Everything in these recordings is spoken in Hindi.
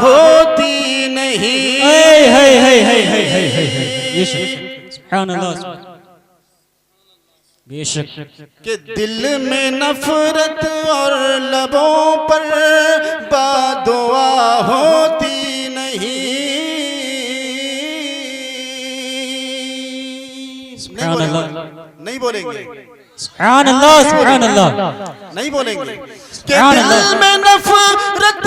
होती नहीं। बेशक कि दिल में नफरत और लबों पर बदुआ होती नहीं। नहीं बोलेंगे सुभान अल्लाह, सुभान अल्लाह, नहीं बोलेंगे कि दिल में नफरत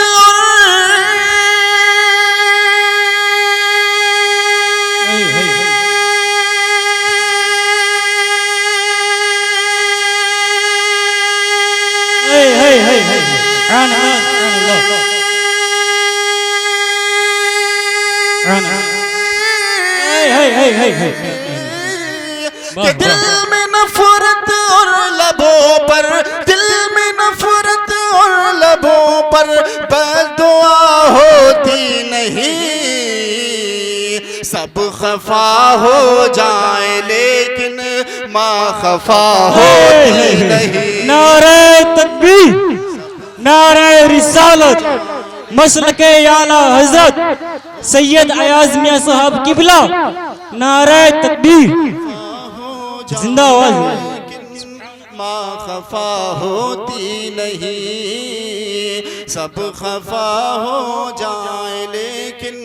कि दिल में नफरत और लबों पर, दिल में नफरत और लबों पर बदुआ होती नहीं। सब खफा हो जाए लेकिन माँ खफा होती नहीं। नारे तकबीर, नारे रिसालत, मसलके आला हजरत सैयद अयाज मियां साहब किबला, नारे तकबीर, जिंदाबाद। माँ खफा होती नहीं। सब खफा हो जाए लेकिन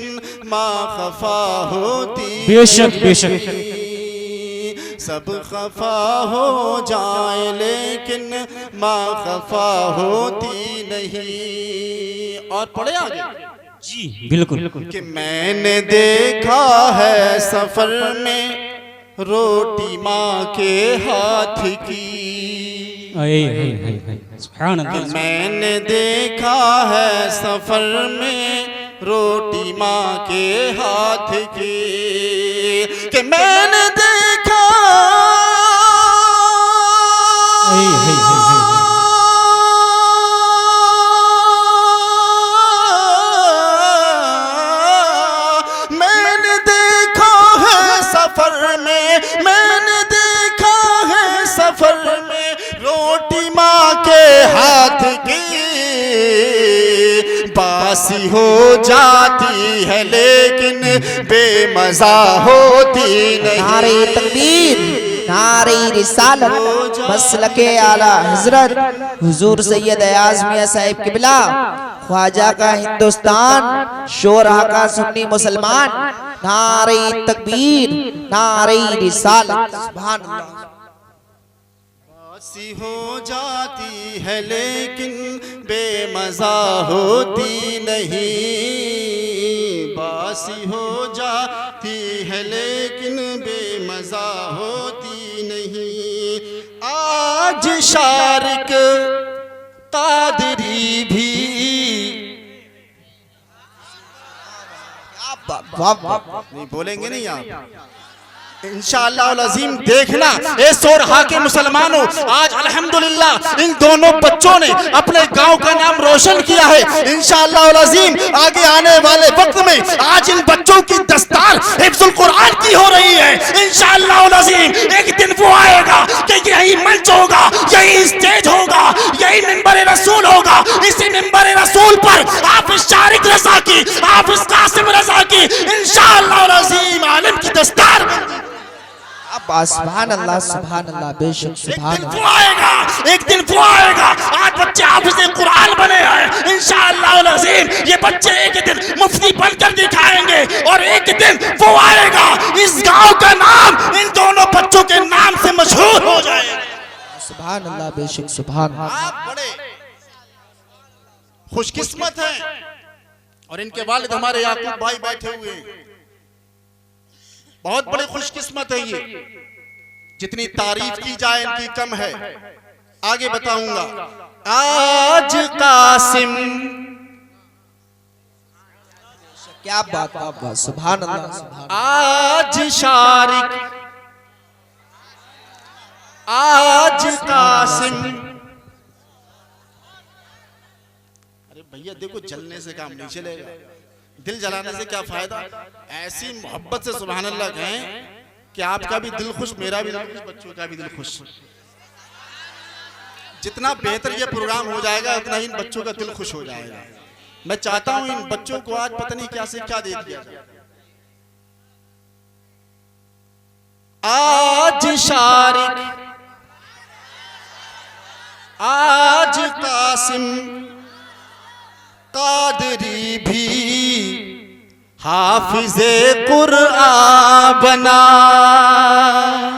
माँ खफा होती बेशक बेशक। सब खफा हो जाए लेकिन माँ खफा होती नहीं। और पढ़े आगे जी बिल्कुल। कि मैंने देखा है सफर में रोटी माँ के हाथ की। सुभान अल्लाह। मैंने देखा है सफर में रोटी माँ के हाथ की। कि मैंने देखा मैंने देखा है सफर में रोटी माँ के हाथ की। बासी हो जाती है लेकिन बेमज़ा होती नहीं। नारे तकबीर, नारे रिसालत, मसलके आला हजरत हुजूर सैयद अयाज मियां साहिब किबला, ख्वाजा का हिंदुस्तान, शोरहा का सुन्नी मुसलमान। नारे तकबीर, नारे रिसालत, सुभान अल्लाह। बासी हो जाती है लेकिन बेमज़ा होती नहीं। बासी हो जाती है लेकिन बेमज़ा होती नहीं। आज शारिक कादरी भी नहीं बोलेंगे नहीं आप इंशाअल्लाह अज़ीम। देखना ए सोरहा के मुसलमानों, आज अल्हम्दुलिल्लाह इन दोनों बच्चों ने अपने गांव का नाम रोशन किया है। इंशाअल्लाह अज़ीम आगे आने वाले वक्त में आज इन बच्चों की दस्तार हिफ्ज़ुल कुरान की हो रही है। इंशाअल्लाह अज़ीम एक दिन वो आएगा कि यही मंच होगा, यही स्टेज होगा, यही मिंबर रसूल होगा। इसी मिंबर रसूल पर आप इस शारिक रज़ा की, आप इस कासिम रज़ा की इंशाअल्लाह अज़ीम आलिम की दस्तार। सुभान अल्लाह, सुभान अल्लाह, बेशक सुभान अल्लाह। एक दिन वो आएगा। आज बच्चे हाफिज़ कुरान बने हैं इंशाअल्लाह अज़ीम। ये बच्चे एक दिन मुफ्ती बनकर दिखाएंगे और एक दिन वो आएगा, इस गांव का नाम इन दोनों बच्चों के नाम से मशहूर हो जाएगा। सुभान अल्लाह, बेशक सुभान अल्लाह। आप बड़े खुशकिस्मत हैं और इनके वालिद हमारे याकूब भाई बैठे हुए हैं। बहुत बड़ी खुशकिस्मत है ये। जितनी तारीफ की जाए इनकी कम है। आगे बताऊंगा। आज कासिम, क्या बात, सुभान अल्लाह, सुभान। आज शारिक, आज कासिम। अरे भैया देखो, जलने से काम नहीं चलेगा, दिल जलाने से क्या फायदा। ऐसी मोहब्बत से सुभान अल्लाह कहें कि आपका भी दिल खुश, मेरा भी दिल खुश, बच्चों का भी दिल खुश। जितना बेहतर ये प्रोग्राम हो जाएगा उतना ही इन बच्चों का दिल खुश हो जाएगा। मैं चाहता हूं इन बच्चों को आज पता नहीं क्या से क्या दे दिया जाए। आज शारिक, आज कासिम कादरी भी हाफिज़े कुरआन बना।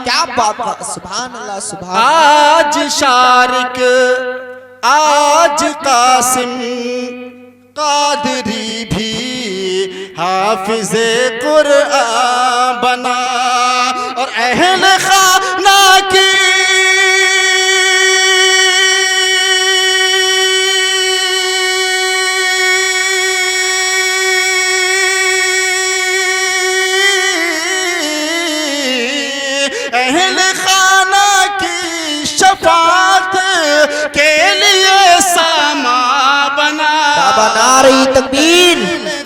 क्या बात है, सुभान अल्लाह सुभान। आज शारिक, आज कासिम कादरी भी हाफिज़े कुरआन बना। और अहले खाना की अहले खाना की शफाअत के लिए सामा बना। नारे तकबीर,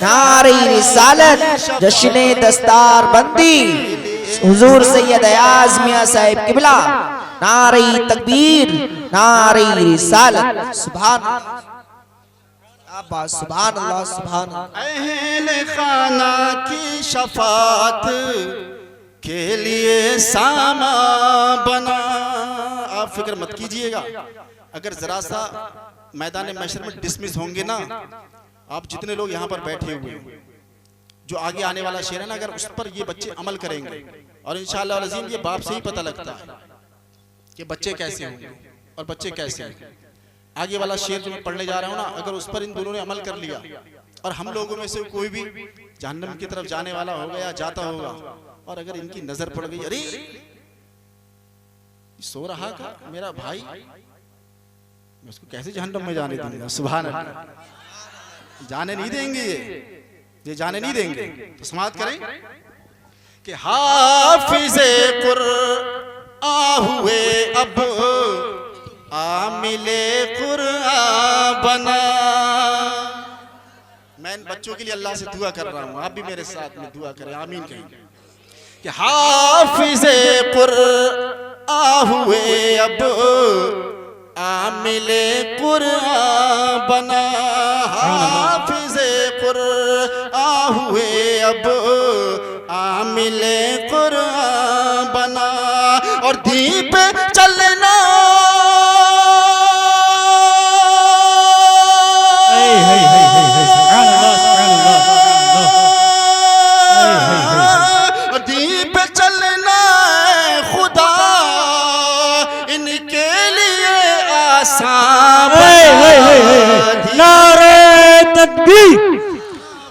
नारे रिसालत, जश्न दस्तार बंदी हुजूर सैयद अयाज मियां साहिब किबला। नारे तकबीर, नारे रिसालत, सुभान अल्लाह, सुभान अल्लाह, सुभान अल्लाह। अहले खाना की शफाअत के लिए सामा बना। आप फिक्र मत कीजिएगा, अगर जरा सा मैदान महशर में डिसमिस होंगे ना, आप जितने लोग यहाँ पर बैठे हुए हैं, जो आगे आने वाला शेर है ना, अगर उस पर ये बच्चे अमल करेंगे और इंशाअल्लाह अज़ीम ये बाप से ही पता लगता है कि बच्चे कैसे होंगे और बच्चे कैसे हैं। आगे वाला शेर जो मैं पढ़ने जा रहा हूँ ना, अगर उस पर इन दोनों ने अमल कर लिया और हम लोगों में से कोई भी जहन्नम की तरफ जाने वाला होगा या जाता होगा, और अगर इनकी नजर पड़ गई, अरे सो रहा था मेरा भाई, मैं उसको कैसे जहन्नम में जाने दूंगा। सुभान अल्लाह, जाने नहीं देंगे, ये जाने नहीं देंगे। तो समाप्त करें कि हाफिज़े कुरआन हुए अब आमिले कुरआन बना। मैं इन बच्चों के लिए अल्लाह से दुआ कर रहा हूँ, आप भी मेरे साथ में दुआ करें, आमीन कहें कि हाफिज़े कुरआन हुए अब आमिले कुरआन बना। हाफिज़े कुरआन हुए अब आमिले कुरआन बना। और दीन पे चलना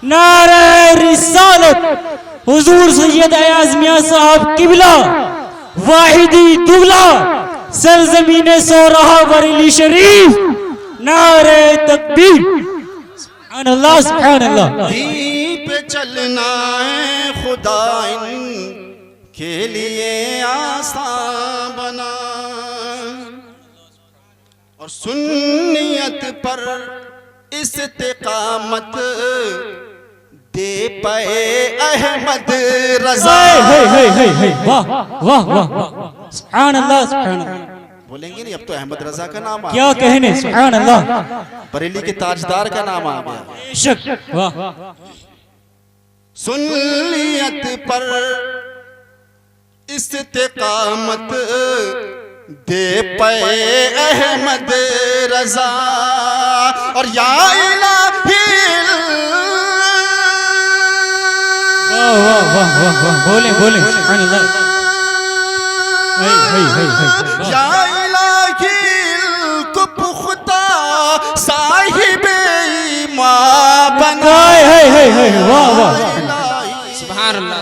नारे रिसालत हुजूर सैयद अयाज मियां साहब किबला वाहिदी दुगला सरजमीने सो रहा बरेली शरीफ। नारे तकबीर, सुभान अल्लाह, सुभान अल्लाह। दीन पे चलना है खुदा इनके लिए आसान बना। और सुन्नियत पर इस्तिकामत दे पाए अहमद रज़ा। वाह वाह वाह वाह, सुभान अल्लाह, सुभान अल्लाह। बोलेंगे नहीं, अब तो अहमद रज़ा का नाम आ क्या कहने, सुभान अल्लाह। बरेली के ताजदार का नाम आ गया। बेशक, वाह। सुन्नियत पर इस्तिकामत दे पाए अहमद रज़ा। और या इलाही, वाह वाह वाह वाह वाह, बोले बोले, सुभान अल्लाह। या इलाही को पुख्ता साहिब ईमान बना। वाह वाह, सुभान अल्लाह,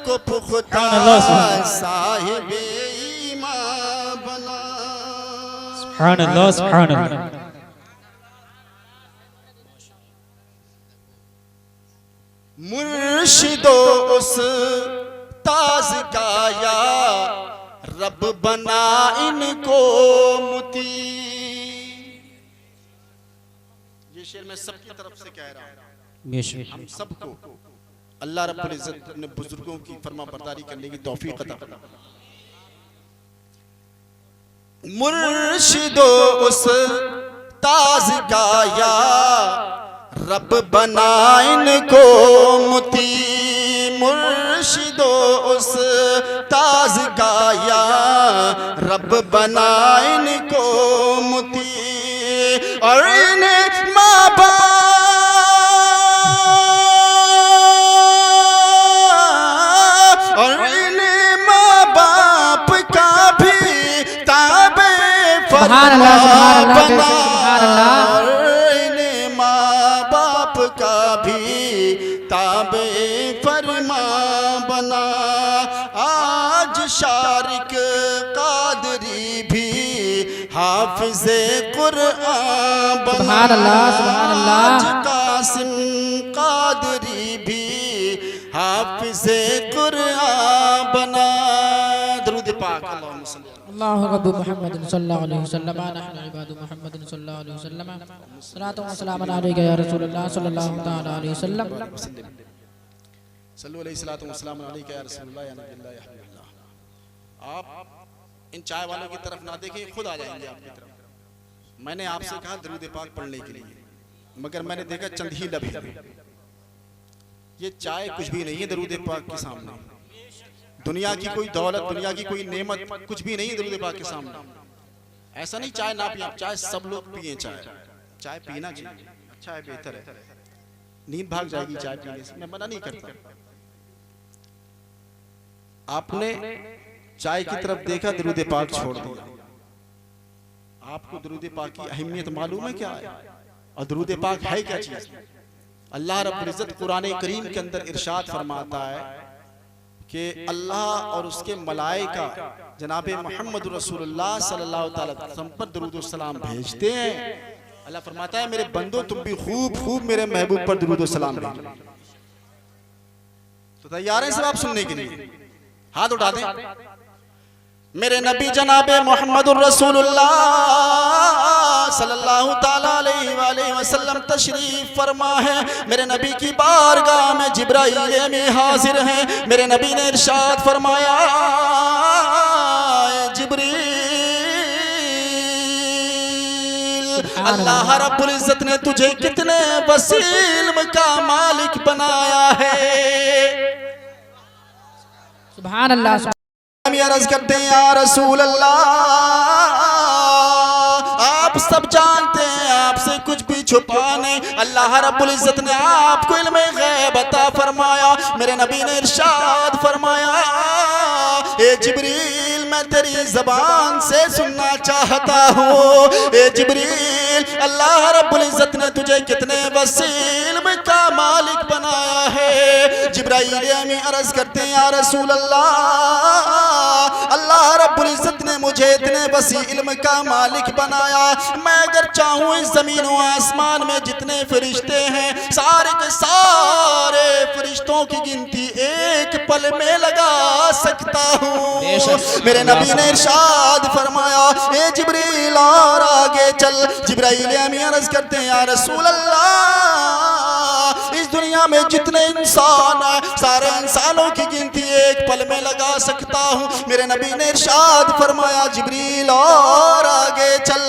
को पुख्ता साहिब ईमान बना। सुभान अल्लाह, सुभान अल्लाह। मुर्शिदो उस ताज का या रब बना इनको मुती। ये शेर मैं सबकी तरफ से कह रहा हूं, बेशक हम सबको अल्लाह रब्बुल इज्जत अपने बुजुर्गों की फरमा बरदारी करने की तौफीक अता फरमाए। मुर्शिदो उस ताज का या रब बना इनको मुती मुर्शिदो उस्ताज का या रब बना इनको मुती और इन्हें माँ बाप और इन्हें माँ बाप का भी ताबे फरमा बना और इन्हें माँ बाप का भी ताबे फरमा बना आज शारिक कादरी भी हाफिज़े कुरआन बना आज कासिम कादरी भी हाफिज़े कुरआन बना। दरूद पाक अल्लाहुम्मा सल्ली अल्लाहु रब्बु मुहम्मद सल्लल्लाहु अलैहि वसल्लम नहनु इबादु मुहम्मद सल्लल्लाहु अलैहि वसल्लम सलातु व सलामुन अलैका या रसूलल्लाह सल्लल्लाहु तआला अलैहि वसल्लम सल्लु अलैहि सलातु व सलाम अलैका या रसूलल्लाह या नबील्लाह या हबीबल्लाह। आप इन चाय वालों की तरफ ना देखें, खुद आ जाएंगे आपकी तरफ। मैंने आपसे कहा दरूद पाक पढ़ने के लिए, मगर मैंने देखा चंद ही लफ्ज़ हैं। ये चाय कुछ भी नहीं है दरूद पाक के सामने। दुनिया की कोई दौलत, दुनिया की कोई नेमत कुछ भी नहीं है दरूद पाक के सामने। ऐसा नहीं चाय ना पिए, चाय सब लोग पिए। चाय पीना चाहिए, अच्छा है, बेहतर है। नींद भाग जाएगी चाय पीने से, मैं मना नहीं करता। आपने चाय की तरफ देखा, दरूद पाक छोड़ दिया। आपको दरूद पाक की अहमियत मालूम है क्या है? और दरूद पाक है क्या चीज? अल्लाह रब्बुल इज्जत कुरान करीम के अंदर इरशाद फरमाता है कि अल्लाह और उसके मलाइका जनाब मोहम्मद रसूलुल्लाह सल्लल्लाहु अलैहि वसल्लम पर दरूद और सलाम भेजते हैं। अल्लाह फरमाता है मेरे बंदो तुम भी खूब खूब मेरे महबूब पर दरूद और सलाम भेजो। तो तैयार हैं सब आप सुनने के लिए? हाथ उठा दें। मेरे नबी जनाबे मोहम्मदुर रसूलुल्लाह सल्लल्लाहु ताला अलैहि वसल्लम तशरीफ फरमा है। मेरे नबी की बारगाह में जिब्राइल में हाजिर हैं। मेरे नबी ने इरशाद फरमाया, जिब्रील अल्लाह रब्बुल इज्जत ने तुझे कितने वसील का मालिक बनाया है। सुभान अल्लाह। अर्ज करते हैं या रसूल अल्लाह, आप सब जानते हैं आपसे कुछ भी छुपा नहीं। अल्लाह रब्बुल इज्जत ने आपको इल्म गैब अता फरमाया। मेरे नबी ने इरशाद फरमाया, ए जिब्रील मैं तेरी ज़बान से सुनना चाहता हूँ। ए जिब्रील अल्लाह रब्बुल इज्जत ने तुझे कितने वसील का मालिक बनाया है। जिब्राइल अमीन अर्ज करते हैं या रसूल अल्लाह, अल्लाह रब्बुल इज्जत ने मुझे इतने वसी इल्म का मालिक बनाया, मैं अगर चाहूँ इस जमीन व आसमान में जितने फरिश्ते हैं सारे के सारे फरिश्तों की गिनती एक पल में लगा सकता हूँ। मेरे नबी ने इरशाद फरमाया, ए जिब्रील और आगे चल। जिब्राइल अमीन अर्ज करते हैं या रसूल अल्लाह, इस दुनिया में जितने इंसान हैं सारे इंसानों की गिनती एक पल में लगा सकता हूँ। मेरे नबी ने इरशाद फरमाया, जिब्रील और आगे चल।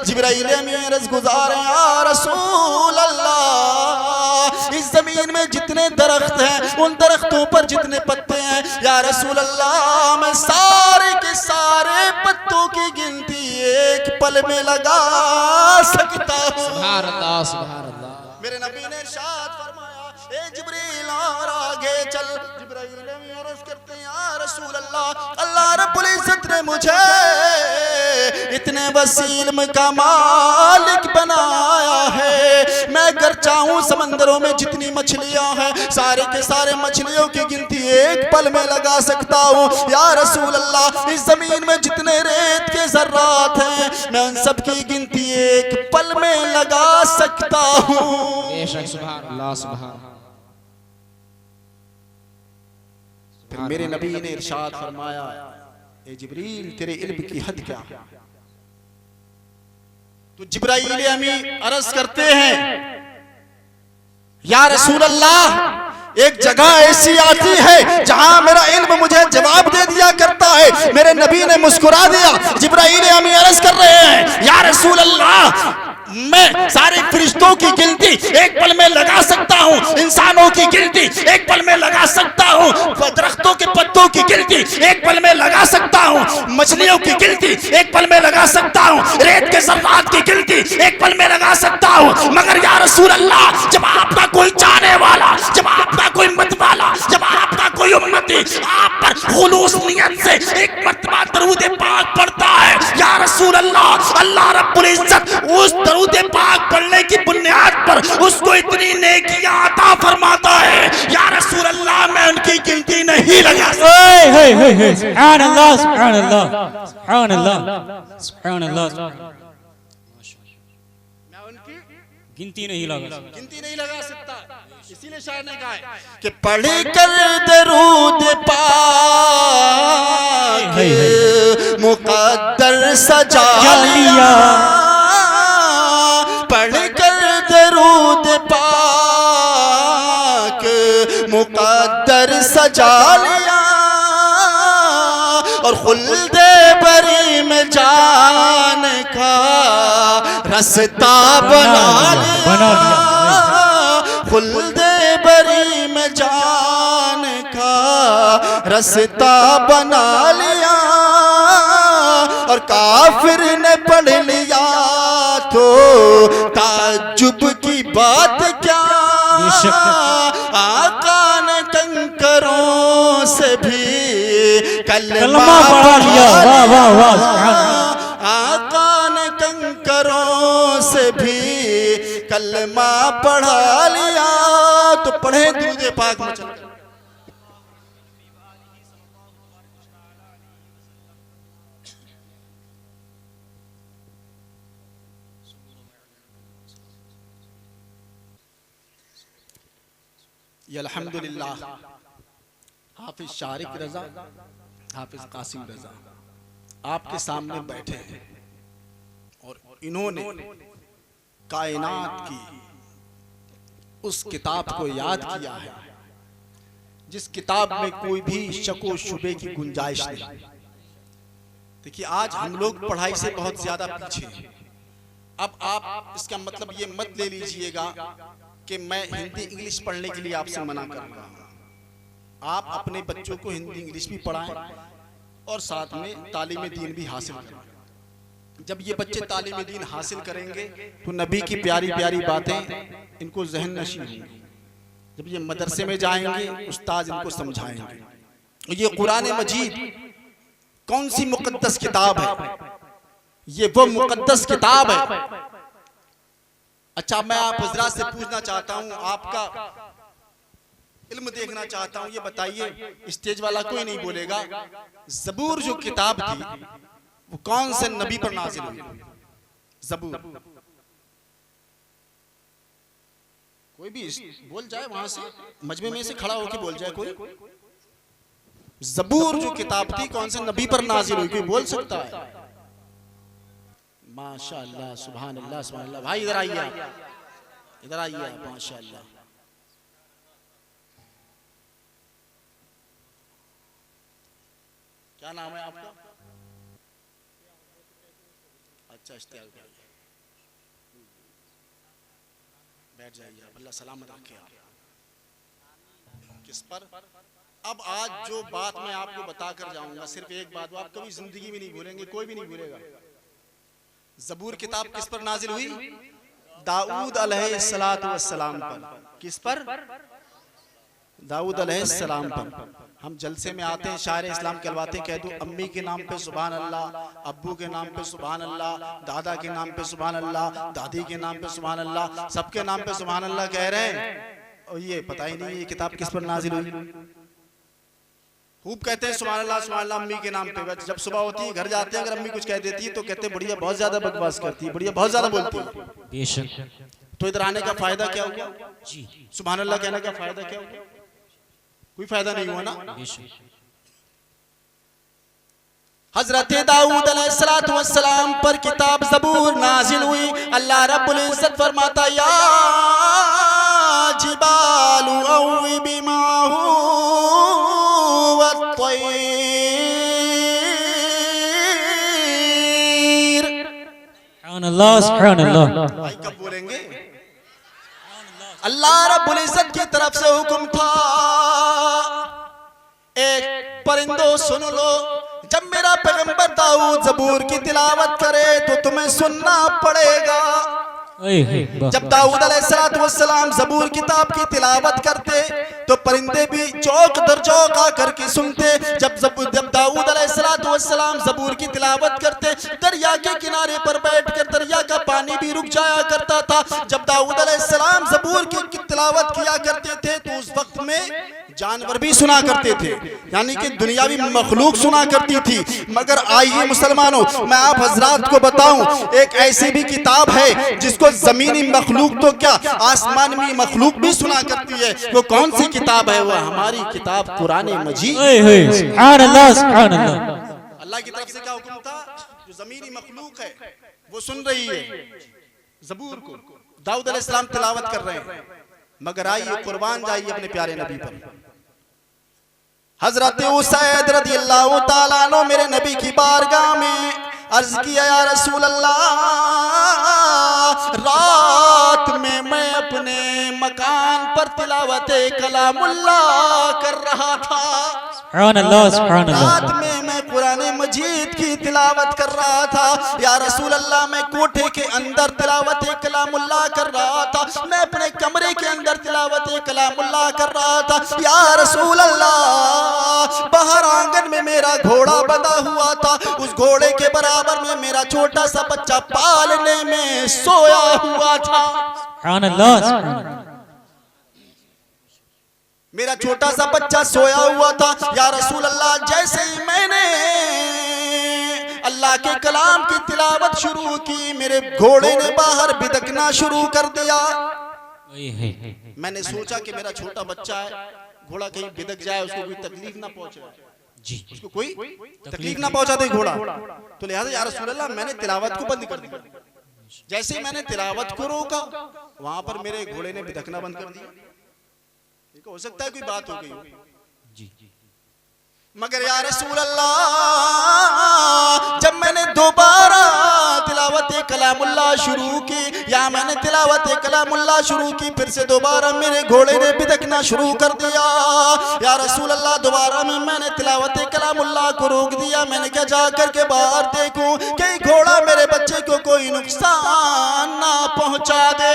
जिब्राइल अर्ज़ गुज़ार या रसूल अल्लाह, इस जमीन में जितने दरख्त हैं उन दरख्तों पर जितने पत्ते हैं या रसूल अल्लाह, मैं सारे के सारे पत्तों की गिनती एक पल में लगा सकता हूँ। सुभान अल्लाह, सुभान अल्लाह। मेरे नबी ने इरशाद फरमाया, ए जिब्रील और आगे चल। जिब्राइल अर्ज़ करते हैं या रसूल अल्लाह, अल्लाह रब्बुल इज्जत ने मुझे इतने वसील का मालिक बनाया है, मैं अगर चाहूँ समंदरों में जितनी मछलियाँ हैं सारे के सारे मछलियों की गिनती एक पल में लगा सकता हूँ। या रसूल अल्लाह, इस जमीन में जितने रेत के ज़र्रात हैं मैं उन सब की गिनती एक पल में लगा सकता हूँ। सुभान अल्लाह, सुभान। फिर मेरे नबी ने इरशाद फरमाया, ए जिब्रील तेरे इल्म की हद क्या? तो जिब्राइल अमीन अर्ज करते हैं, या रसूल अल्लाह, एक जगह ऐसी आती है जहां मेरा इल्म मुझे जवाब दे दिया करता है। मेरे नबी ने मुस्कुरा दिया। जिब्राइल अमीन अर्ज कर रहे हैं, या रसूल अल्लाह, मैं सारे फरिश्तों की गिनती एक पल में लगा सकता हूँ, इंसानों की गिनती एक पल में लगा सकता हूँ, दरख्तों के पत्तों की गिनती एक पल में लगा सकता हूँ, मछलियों की गिनती एक पल में लगा सकता हूँ, रेत के ज़र्रात की गिनती एक पल में लगा सकता हूँ। मगर या रसूल अल्लाह, जब आपका कोई चाहने वाला, जब आपका कोई मतवाला, जब आपका कोई उम्मती आप पर खुलूस नियत से एक मर्तबा दरूद पाक पढ़ता है, या रसूल अल्लाह, अल्लाह रब्बुल इज्जत उस दरूद पाक पढ़ने की बुनियाद पर उसको इतनी नेकियां अता फरमाता है, या रसूल अल्लाह मैं उनकी गिनती नहीं लगा सकता। सुभान अल्लाह, सुभान अल्लाह, सुभान अल्लाह, सुभान अल्लाह। मैं उनकी गिनती नहीं लगा गिनती नहीं लगा सकता। इसीलिए शायर ने कहा है कि पढ़ कर दरूद पाक मुकद्दर सजा लिया, पढ़ कर दरूद पाक मुकद्दर सजा लिया, और खुल्दे बरी में जान का रास्ता बना लिया, खुल्दे बरी में जान का रास्ता बना लिया, और काफिर ने पढ़ लिया तो ताज्जुब की बात क्या, आका ने कंकरों से भी कलमा पढ़ा लिया, वाह वाह वाह, आका ने कंकरों से भी कलमा पढ़ा लिया। तो पढ़े दुरूद पाक में चलो। ये अल्हम्दुलिल्लाह हाफिज शारिक रजा, हाफिज कासिम रजा आपके सामने बैठे हैं, और इन्होंने कायनात की उस किताब को याद किया है जिस किताब में कोई भी शको शुबे की गुंजाइश नहीं। देखिए आज हम लोग पढ़ाई से बहुत ज्यादा पीछे हैं। अब आप इसका मतलब ये मत ले लीजिएगा कि मैं हिंदी इंग्लिश पढ़ने के लिए आपसे मना कर रहा हूँ। आप अपने बच्चों को हिंदी इंग्लिश भी पढ़ाएं और साथ में तालीम दीन भी हासिल करें। जब ये बच्चे तालीम दीन हासिल करेंगे तो नबी की प्यारी प्यारी बातें इनको ज़हन नशी होंगी। जब ये मदरसे में जाएंगे उस्ताद इनको समझाएंगे। ये कुरान मजीद कौन सी मुकद्दस किताब है? ये वो मुकद्दस किताब है। अच्छा मैं आप हज़रात से पूछना चाहता हूँ, आपका इल्म देखना चाहता हूँ, ये बताइए, स्टेज वाला कोई नहीं बोलेगा, ज़बूर जो किताब थी वो कौन से नबी पर नाजिल हुई? ज़बूर कोई भी बोल जाए, वहां से मजमे में से खड़ा होकर बोल जाए कोई। ज़बूर जो किताब थी कौन से नबी पर नाजिल हुई? कोई बोल सकता है? माशाअल्लाह, सुभान अल्लाह, सुभान अल्लाह। भाई इधर आइए, आप इधर आइए आप, माशाअल्लाह। क्या नाम है आपका? अच्छा इश्तियाक भाई, बैठ जाइए आप, अल्लाह सलामत रखे आप। किस पर? अब आज जो बात मैं आपको बता कर जाऊंगा, सिर्फ एक बात वो आप कभी जिंदगी में नहीं भूलेंगे, कोई भी नहीं भूलेगा। ज़बूर किताब किस पर नाजिल हुई? दाऊद अलैहिस्सलातु वस्सलाम पर। किस पर? दाऊद अलैहिस्सलाम पर। हम जलसे में आते हैं, शायर इस्लाम कहलवाते हैं, कह दो अम्मी के नाम पे सुभान अल्लाह, अब्बू के नाम पे सुभान अल्लाह, दादा के नाम पे सुभान अल्लाह, दादी के नाम पे सुभान अल्लाह, सबके नाम पे सुभान अल्लाह कह रहे हैं, और ये पता ही नहीं ये किताब किस पर नाजिल हुई। खूब कहते हैं सुभान अल्लाह अम्मी के नाम पे। जब सुबह होती है घर जाते हैं, अगर अम्मी कुछ कह देती है तो कहते हैं बढ़िया बहुत ज्यादा बकवास करती है, बढ़िया बहुत ज्यादा बोलती है। बेशक। तो इधर आने का फायदा क्या हुआ? जी सुभान अल्लाह कहने का फायदा क्या हुआ? कोई फायदा नहीं हुआ ना। हजरत दाऊद अलैहिस्सलातु वस्सलाम पर किताब ज़बूर नाजिल हुई। अल्लाह रब्बुल इज्जत फरमाता या जिबालु अव्विबी माहू वत्तैर। अल्लाह सुभान अल्लाह भाई कब बोलेंगे? अल्लाह रब्बुल इज्जत की तरफ से हुक्म था, एक परिंदो सुन लो, जब मेरा पैगंबर दाऊद ज़बूर की तिलावत करे तो तुम्हें सुनना पड़ेगा। जब दाऊद अलैहिस्सलाम ज़बूर किताब की तिलावत करते तो परिंदे भी चौक दर चौक आकर के सुनते। जब दाऊद अलैहिस्सलाम ज़बूर की तिलावत करते, दरिया के किनारे पर बैठकर दरिया का पानी भी रुक जाया करता था। जब दाऊद अलैहिस्सलाम ज़बूर की तिलावत किया करते थे तो उस वक्त में जानवर भी सुना करते थे, यानी कि दुनियावी मखलूक सुना करती थी। मगर आइए मुसलमानों, मैं आप हजरात को बताऊं, एक ऐसी भी किताब है जिसको जमीनी मखलूक तो क्या आसमानी मखलूक भी सुना करती है। वो कौन सी किताब है? वो हमारी किताब कुरान मजीद। सुभान अल्लाह सुभान अल्लाह। अल्लाह की तरफ से क्या हुक्म था? जो जमीनी मखलूक है वो सुन रही है ज़बूर को, दाऊद अलैहिस्सलाम तिलावत कर रहे हैं। मगर आइए कुर्बान जाइए अपने प्यारे नबी पर। हजरत उसैद रज़ियल्लाहु ताला अन्हु मेरे नबी की बारगाह में अर्ज किया, या रसूल अल्लाह, रात में मैं अपने मकान पर तिलावत कलामुल्लाह कर रहा था। सुभान अल्लाह सुभान अल्लाह। रात में मैं कुरान मजीद की तिलावत कर रहा था। या रसूल अल्लाह, मैं कोठे के अंदर तिलावत कलामुल्लाह कर रहा था, मैं अपने कमरे के अंदर तिलावत कलामुल्लाह कर रहा था। या रसूल अल्लाह, बाहर आंगन में मेरा घोड़ा बंधा हुआ था, उस घोड़े के बराबर में मेरा छोटा सा बच्चा पालने में सोया हुआ था। सुभान अल्लाह सुभान अल्लाह। मेरा छोटा सा बच्चा सोया हुआ था। या रसूल अल्लाह, जैसे ही मैंने अल्लाह के कलाम की तिलावत शुरू की, मेरे घोड़े ने बाहर बिदकना शुरू कर दिया। मैंने सोचा कि मेरा छोटा बच्चा है, घोड़ा कहीं बिदक जाए, उसको कोई तकलीफ ना पहुंचे, उसको कोई तकलीफ ना पहुंचा दे घोड़ा। तो लिहाजा या रसूल अल्लाह, मैंने तिलावत को बंद कर दिया। जैसे ही मैंने तिलावत को रोका, वहां पर मेरे घोड़े ने बिदकना बंद कर दिया। हो सकता है कोई बात हो गई हो। मगर या रसूल अल्लाह, जब मैंने दोबारा तिलावत कलामुल्लाह शुरू की, या मैंने तिलावत कलामुल्लाह शुरू की, फिर से दोबारा मेरे घोड़े ने बिदकना शुरू कर दिया। या रसूल अल्लाह, दोबारा में मैंने तिलावत कलामुल्लाह को रोक दिया। मैंने क्या जा करके बाहर देखूं कि घोड़ा मेरे बच्चे को कोई नुकसान ना पहुंचा दे।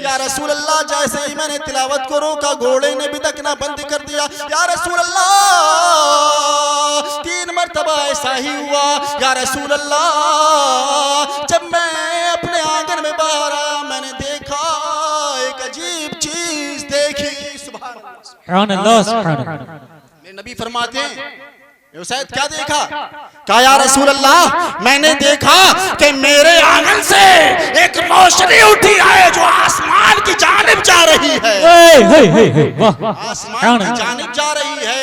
या रसूल अल्लाह, जैसे ही मैंने तिलावत को रोका, घोड़े ने बिदकना बंद कर दिया। या रसूल अल्लाह, 3 मरतबा ऐसा ही हुआ। या रसूल अल्लाह, जब मैं अपने आंगन में बाहर आया, मैंने देखा एक अजीब चीज देखी। सुभान अल्लाह सुभान अल्लाह। मेरे नबी फरमाते हैं, उसैद क्या देखा? कहा, या रसूल अल्लाह, मैंने देखा कि मेरे आंगन से एक रोशनी उठी है जो आसमान की जानिब जा रही है। आसमान की जानिब जा रही है,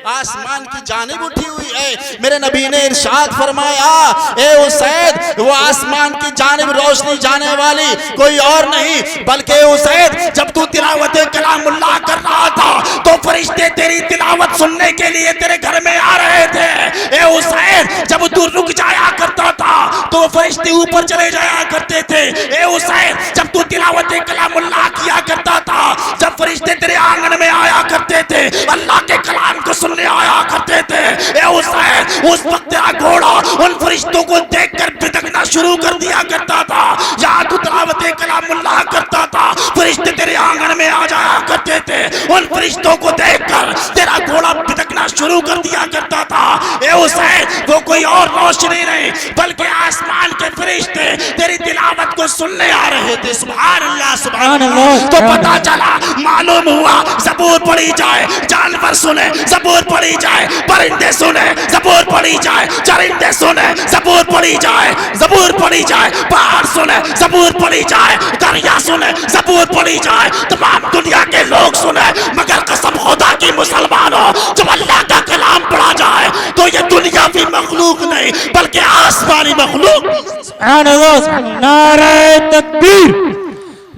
आसमान की जानिब उठी हुई है। मेरे नबी ने इरशाद फरमाया, ए उसैद, वो आसमान की जानिब रोशनी जाने वाली कोई और नहीं बल्कि उसैद, जब तू तिलावत कलामुल्लाह कर रहा था तो फरिश्ते तेरी तिलावत सुनने के लिए तेरे घर में आ रहे थे। ए उसैद, जब तू रुक जाया करता था तो फरिश्ते ऊपर चले जाया करते थे। ए उसैद, जब तू तिलावत कलामुल्लाह किया करता था, जब फरिश्ते तेरे आंगन में आया करते थे, अल्लाह के कलाम को सुनने आया करते थे, ए उसैद, उस वक्त तेरा घोड़ा उन फरिश्तों को देखकर बिदकना शुरू कर दिया करता था। या तू तिलावत कलामुल्लाह करता था, फरिश्ते तेरे आंगन में आ जाया करते थे, उन फरिश्तों को देखकर तेरा घोड़ा बिदकना शुरू कर दिया करता था। ए उसैद, वो कोई और रोशनी नहीं बल्कि आसमान के फरिश्ते तेरी तिलावत को सुनने आ रहे थे। सुभान अल्लाह सुभान अल्लाह। तो पता चला, मालूम हुआ, ज़बूर पढ़ी जाए, जानवर सुने, ज़बूर पढ़ी जाए, परिंदे सुने, ज़बूर पढ़ी जाए, चरिंदे सुने, ज़बूर पढ़ी जाए, ज़बूर पढ़ी जाए, पहाड़ सुने, ज़बूर पढ़ी जाए, दरिया सुने, ज़बूर पढ़ी जाए, तमाम दुनिया के लोग सुने। मगर कसम खुदा की मुसलमानों, जब अल्लाह का कलाम पढ़ा जाए तो ये दुनियावी मखलूक नहीं बल्कि आसमानी मखलूक। सुभान अल्लाह। नारे तकबीर,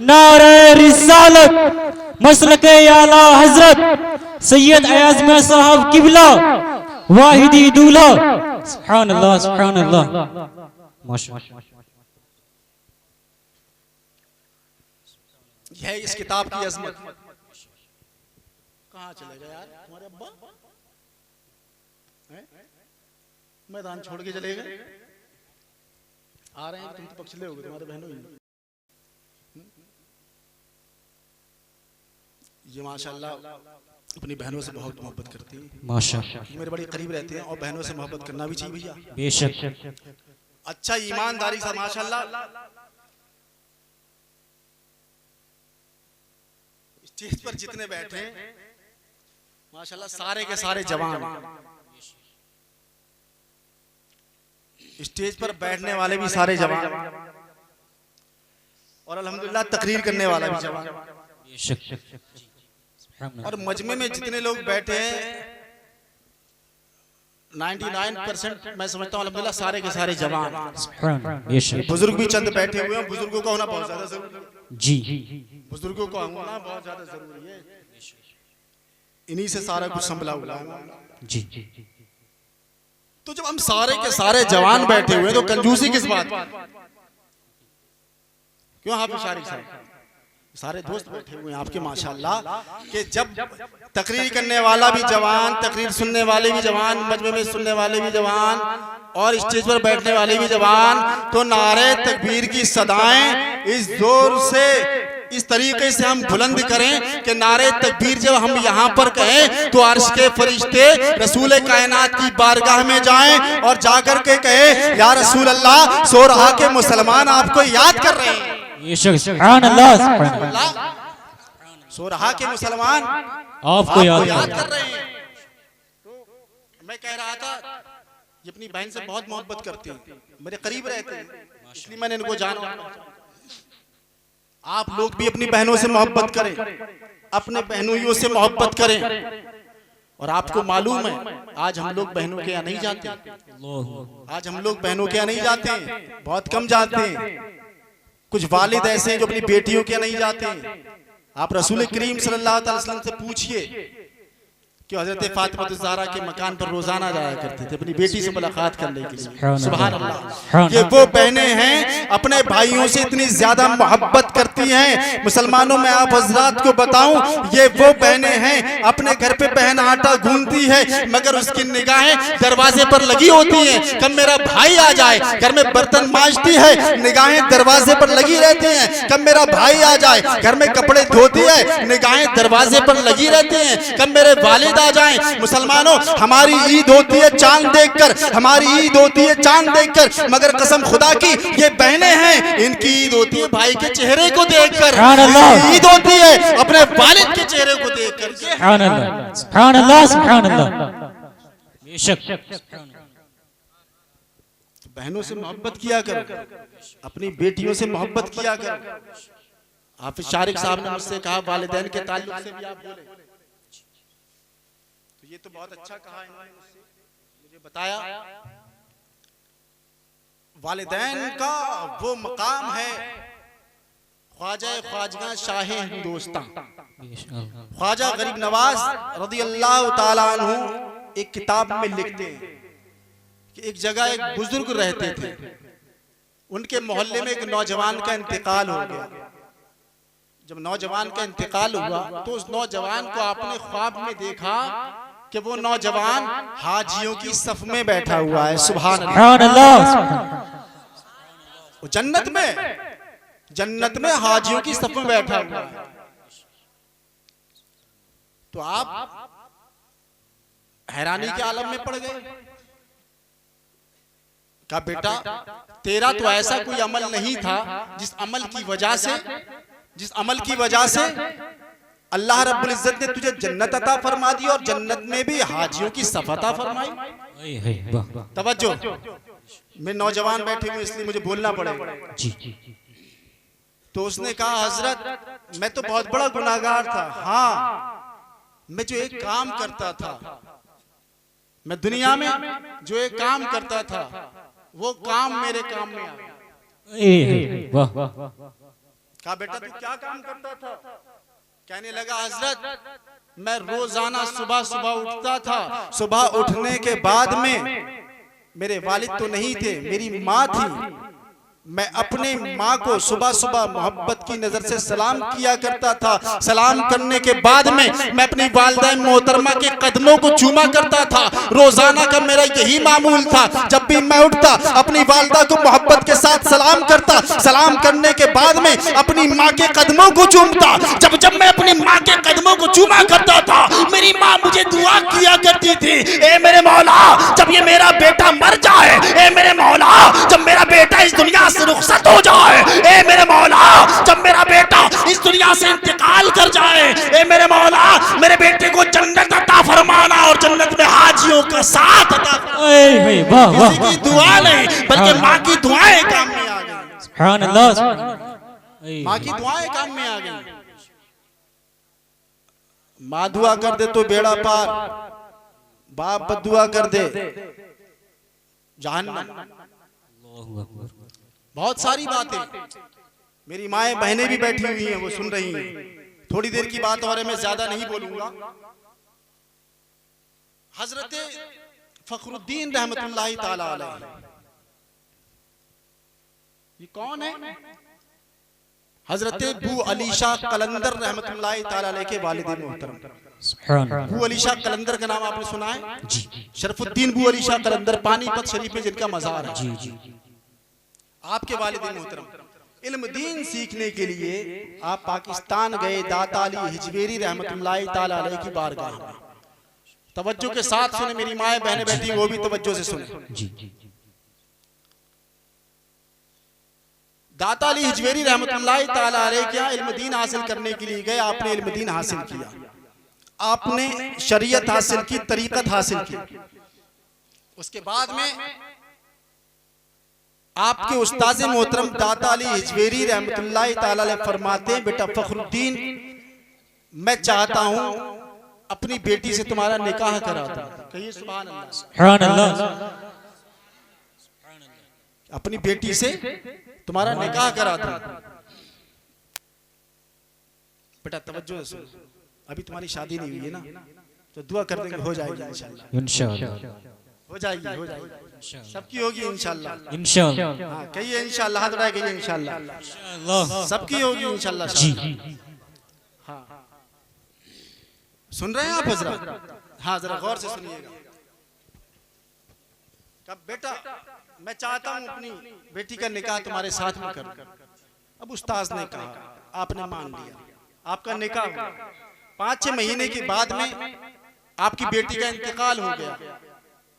नारे रिसालत, मसलके आला हजरत सैयद अयाज मियां साहब किबला वाहिदी दूल्हा। सुभान अल्लाह सुभान अल्लाह। माशाअल्लाह। यह इस किताब की अजमत। कहाँ चले गए यार तुम्हारे अब्बा? मैदान छोड़ के चले गए। आ रहे हैं, तुम तो पक्षले हो गए, तुम्हारे बहनों ही। ये माशाल्लाह अपनी बहनों से बहुत मोहब्बत करती है, माशाअल्लाह, मेरे बड़े करीब रहते हैं, और बहनों से मोहब्बत करना भी चाहिए भैया। बेशक। अच्छा ईमानदारी से माशाल्लाह स्टेज पर जितने बैठे हैं माशाल्लाह सारे के सारे जवान, स्टेज पर बैठने वाले भी सारे जवान, और अल्हम्दुलिल्लाह तकरीर करने वाला भी जवान, और मजमे में जितने लोग बैठे हैं 99% मैं समझता हूँ अल्हम्दुलिल्लाह सारे के सारे जवान। बुजुर्ग भी चंद बैठे हुए हैं, बुजुर्गों का होना बहुत ज्यादा जरूरी है जी, बुजुर्गों का होना बहुत ज्यादा जरूरी है, इन्हीं से सारा कुछ संभला हुआ है जी। तो जब हम सारे के सारे जवान बैठे हुए हैं तो कंजूसी किस बात? क्यों हाफिज शारिक साहब? सारे दोस्त बैठे हुए हैं आपके माशाल्लाह, कि जब तकरीर करने वाला भी जवान, तकरीर सुनने वाले भी जवान, मजमे में सुनने वाले भी जवान, और स्टेज पर बैठने वाले भी जवान, तो नारे तकबीर की सदाएं इस जोर से इस तरीके से हम बुलंद करें कि नारे तकबीर जब हम यहाँ पर कहें तो अर्श के फरिश्ते रसूल कायनात की बारगाह में जाएं और जाकर के कहे या रसूल अल्लाह, सो रहा के मुसलमान आपको याद कर रहे हैं। सुभान अल्लाह, सुभान अल्लाह, सो रहा के मुसलमान आपको याद कर रहे हैं। तो मैं कह रहा था ये अपनी बहन से बहुत मोहब्बत करती हैं, मेरे करीब रहते हैं, इसलिए मैंने इनको जाना। आप लोग भी अपनी बहनों से मोहब्बत करें, अपने बहनोइयों से मोहब्बत करें। और आपको मालूम है आज हम लोग बहनों के यहाँ नहीं जाते, आज हम लोग बहनों के यहाँ नहीं जाते हैं, बहुत कम जाते हैं। कुछ वालिद ऐसे हैं जो अपनी बेटियों के यहाँ नहीं जाते हैं। आप रसूल करीम सल्लल्लाहु अलैहि वसल्लम से पूछिए कि हजरत फातिमा ज़हरा के मकान पर रोजाना जाया करते थे अपनी बेटी से मुलाकात करने के लिए। सुभान अल्लाह, ये वो बहनें हैं अपने भाइयों से इतनी ज्यादा मोहब्बत करती हैं। मुसलमानों में आप हजरात को बताऊं, ये वो बहनें हैं अपने घर पे बहन आटा गूंथती है मगर उसकी निगाहें दरवाजे पर लगी होती हैं, कब मेरा भाई आ जाए। घर में बर्तन मांजती है, निगाहें दरवाजे पर लगी रहती हैं, कब मेरा भाई आ जाए। घर में कपड़े धोती है, निगाहें दरवाजे पर लगी रहती हैं, कब मेरे वालिद आ जाएं। मुसलमानों, हमारी ईद होती है चांद देखकर, हमारी ईद होती है चांद देखकर, मगर कसम खुदा की ये बहनें हैं, इनकी ईद होती है भाई के चेहरे को देखकर, ईद होती है अपने वालिद के चेहरे को देखकर। सुभान अल्लाह, सुभान अल्लाह, सुभान अल्लाह, बेशक। बहनों से मोहब्बत किया करो, अपनी बेटियों से मोहब्बत किया करो। हाफिज शारिक साहब ने मुझसे कहा वालिदैन के ताल्लुक से भी आप बोले, तो ये तो बहुत अच्छा कहा इन्होंने मुझसे, मुझे बताया वालिदैन का वो मकाम है ख्वाजा ख्वाजगा शाह हिंदुस्तान। ख्वाजा गरीब नवाज रज़ी अल्लाह ताला अन्हु एक किताब में लिखते हैं कि एक जगह एक बुजुर्ग रहते थे, उनके मोहल्ले में एक नौजवान का इंतकाल हो गया। जब नौजवान का इंतकाल हुआ तो उस नौजवान को आपने ख्वाब में देखा कि वो नौजवान हाजियों की सफ में बैठा हुआ है। सुभान अल्लाह, वो जन्नत में हाजियों की सफ में बैठा हुआ है। तो आप हैरानी के आलम में पड़ गए। कहा बेटा तेरा तो ऐसा कोई अमल नहीं था जिस अमल की वजह से अल्लाह रब्बुल इज्जत ने तुझे जन्नत अता फरमा दी और जन्नत में भी हाजियों की सफ अता फरमाई। तवज्जो, मैं नौजवान बैठे हुए इसलिए मुझे बोलना पड़ेगा जी। तो उसने कहा हजरत मैं तो बहुत बड़ा गुनाहगार था, हाँ मैं जो एक काम करता था, मैं दुनिया में जो एक काम करता था वो काम मेरे काम में आ गया। कहा बेटा तू क्या काम करता था? कहने लगा हजरत मैं रोजाना सुबह सुबह उठता था, सुबह उठने के बाद में मेरे वालिद तो नहीं थे, मेरी माँ थी, मैं अपनी माँ को सुबह सुबह मोहब्बत की नजर से सलाम किया करता था। सलाम करने के बाद में मैं अपनी वालिदा मोहतरमा के कदमों को चूमा करता था। रोजाना का मेरा यही मामूल था। जब भी मैं उठता अपनी वालिदा को मोहब्बत के साथ सलाम करता। सलाम करने के बाद में अपनी माँ के कदमों को चूमता। जब जब मैं अपनी माँ के कदमों को चूमा करता था, मेरी माँ मुझे दुआ किया करती थी, ए मेरे मौला जब ये मेरा बेटा मर जाए, ए मेरे मौला जब मेरा बेटा इस दुनिया से रुखसत हो जाए, ए मेरे मौला जब मेरा बेटा इस दुनिया से इंतकाल कर जाए, ए मेरे मौला मेरे बेटे को जन्नत अता फरमाना और जन्नत में हाजियों का साथ अता फरमाना। किसी की दुआ नहीं बल्कि माँ की दुआएं काम में आ गई। सुभान अल्लाह। माँ की दुआएं काम में आ गई। माँ दुआ कर दे तो बेड़ा पार, बाप बद्दुआ कर दे जहन्नम। बहुत सारी बातें मेरी माएं बहनें भी बैठी हुई हैं, वो सुन रही हैं। थोड़ी देर की बात और है, मैं ज्यादा नहीं बोलूंगा। हजरत फखरुद्दीन रहमतुल्लाहि ताला अलैह, ये कौन है? हजरत बू अली शाह कलंदर रहमतुल्लाहि ताला अलैह के वालिद मोहतरम। बू अली शाह कलंदर का नाम आपने सुना है? जी। शरफुद्दीन बू अली शाह कलंदर, पानीपत शरीफ में जिनका मजार है। जी जी। आपके वालिद मोहतरम इल्म दीन सीखने के लिए आप पाकिस्तान गए, दाता अली हिजवेरी रहमतुल्लाहि ताला अलैह की बारगाह में। तवज्जो के साथ सुने, मेरी माएं बहनें बैठी वो भी तवज्जो से सुने। जी। दाता अली हिजवेरी रहमतुल्लाहि ताला अलैह के यहाँ इल्म दीन हासिल करने के लिए गए। आपने इल्म दीन हासिल किया, आपने शरीयत हासिल की, तरीकत हासिल की। उसके बाद में आपके उस्ताद मोहतरम दाता अली हिजवेरी रहमतुल्लाहि ताला अलैह फरमाते हैं, बेटा फखरुद्दीन मैं चाहता हूं अपनी बेटी से तुम्हारा निकाह करा दूं। कहिए सुभान अल्लाह। सुभान अल्लाह। अपनी बेटी से तुम्हारा निकाह करा दूं। बेटा तवज्जो से, अभी तुम्हारी शादी नहीं हुई है ना, तो दुआ कर देंगे हो जाएगी इंशाल्लाह। हो जाएगी, हो जाएगी, सबकी होगी इंशाल्लाह। इंशाल्लाह। हाँ कहिए इंशाल्लाह, हाथ बढ़ाए कहिए इंशाल्लाह। सबकी होगी इंशाल्लाह। जी। हाँ सुन रहे हैं आप हजरत? हाँ जरा गौर से सुनिएगा। कब बेटा मैं चाहता हूँ अपनी बेटी का निकाह तुम्हारे साथ में करूं। अब उस्ताद ने कहा, आपने मान लिया, आपका निकाह हुआ। 5-6 महीने के बाद में आपकी बेटी का इंतकाल हो गया,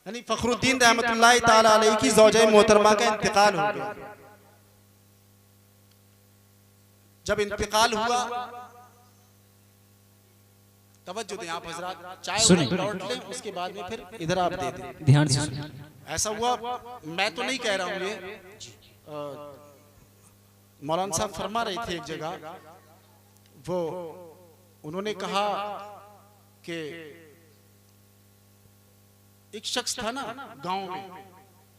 यानी फखरुद्दीन रहमतुल्लाहि ताला अलैह की ज़ौजा मोहतरमा का इंतकाल हो गया। जब इंतकाल हुआ, तवज्जो दें आप हजरात, चाय लौट लें, उसके बाद में फिर इधर आप दे दें, ध्यान से सुनिए। ऐसा हुआ, मैं तो नहीं कह रहा हूं, ये मौलाना साहब फरमा रहे थे एक जगह, वो उन्होंने कहा कि एक शख्स था ना गांव में,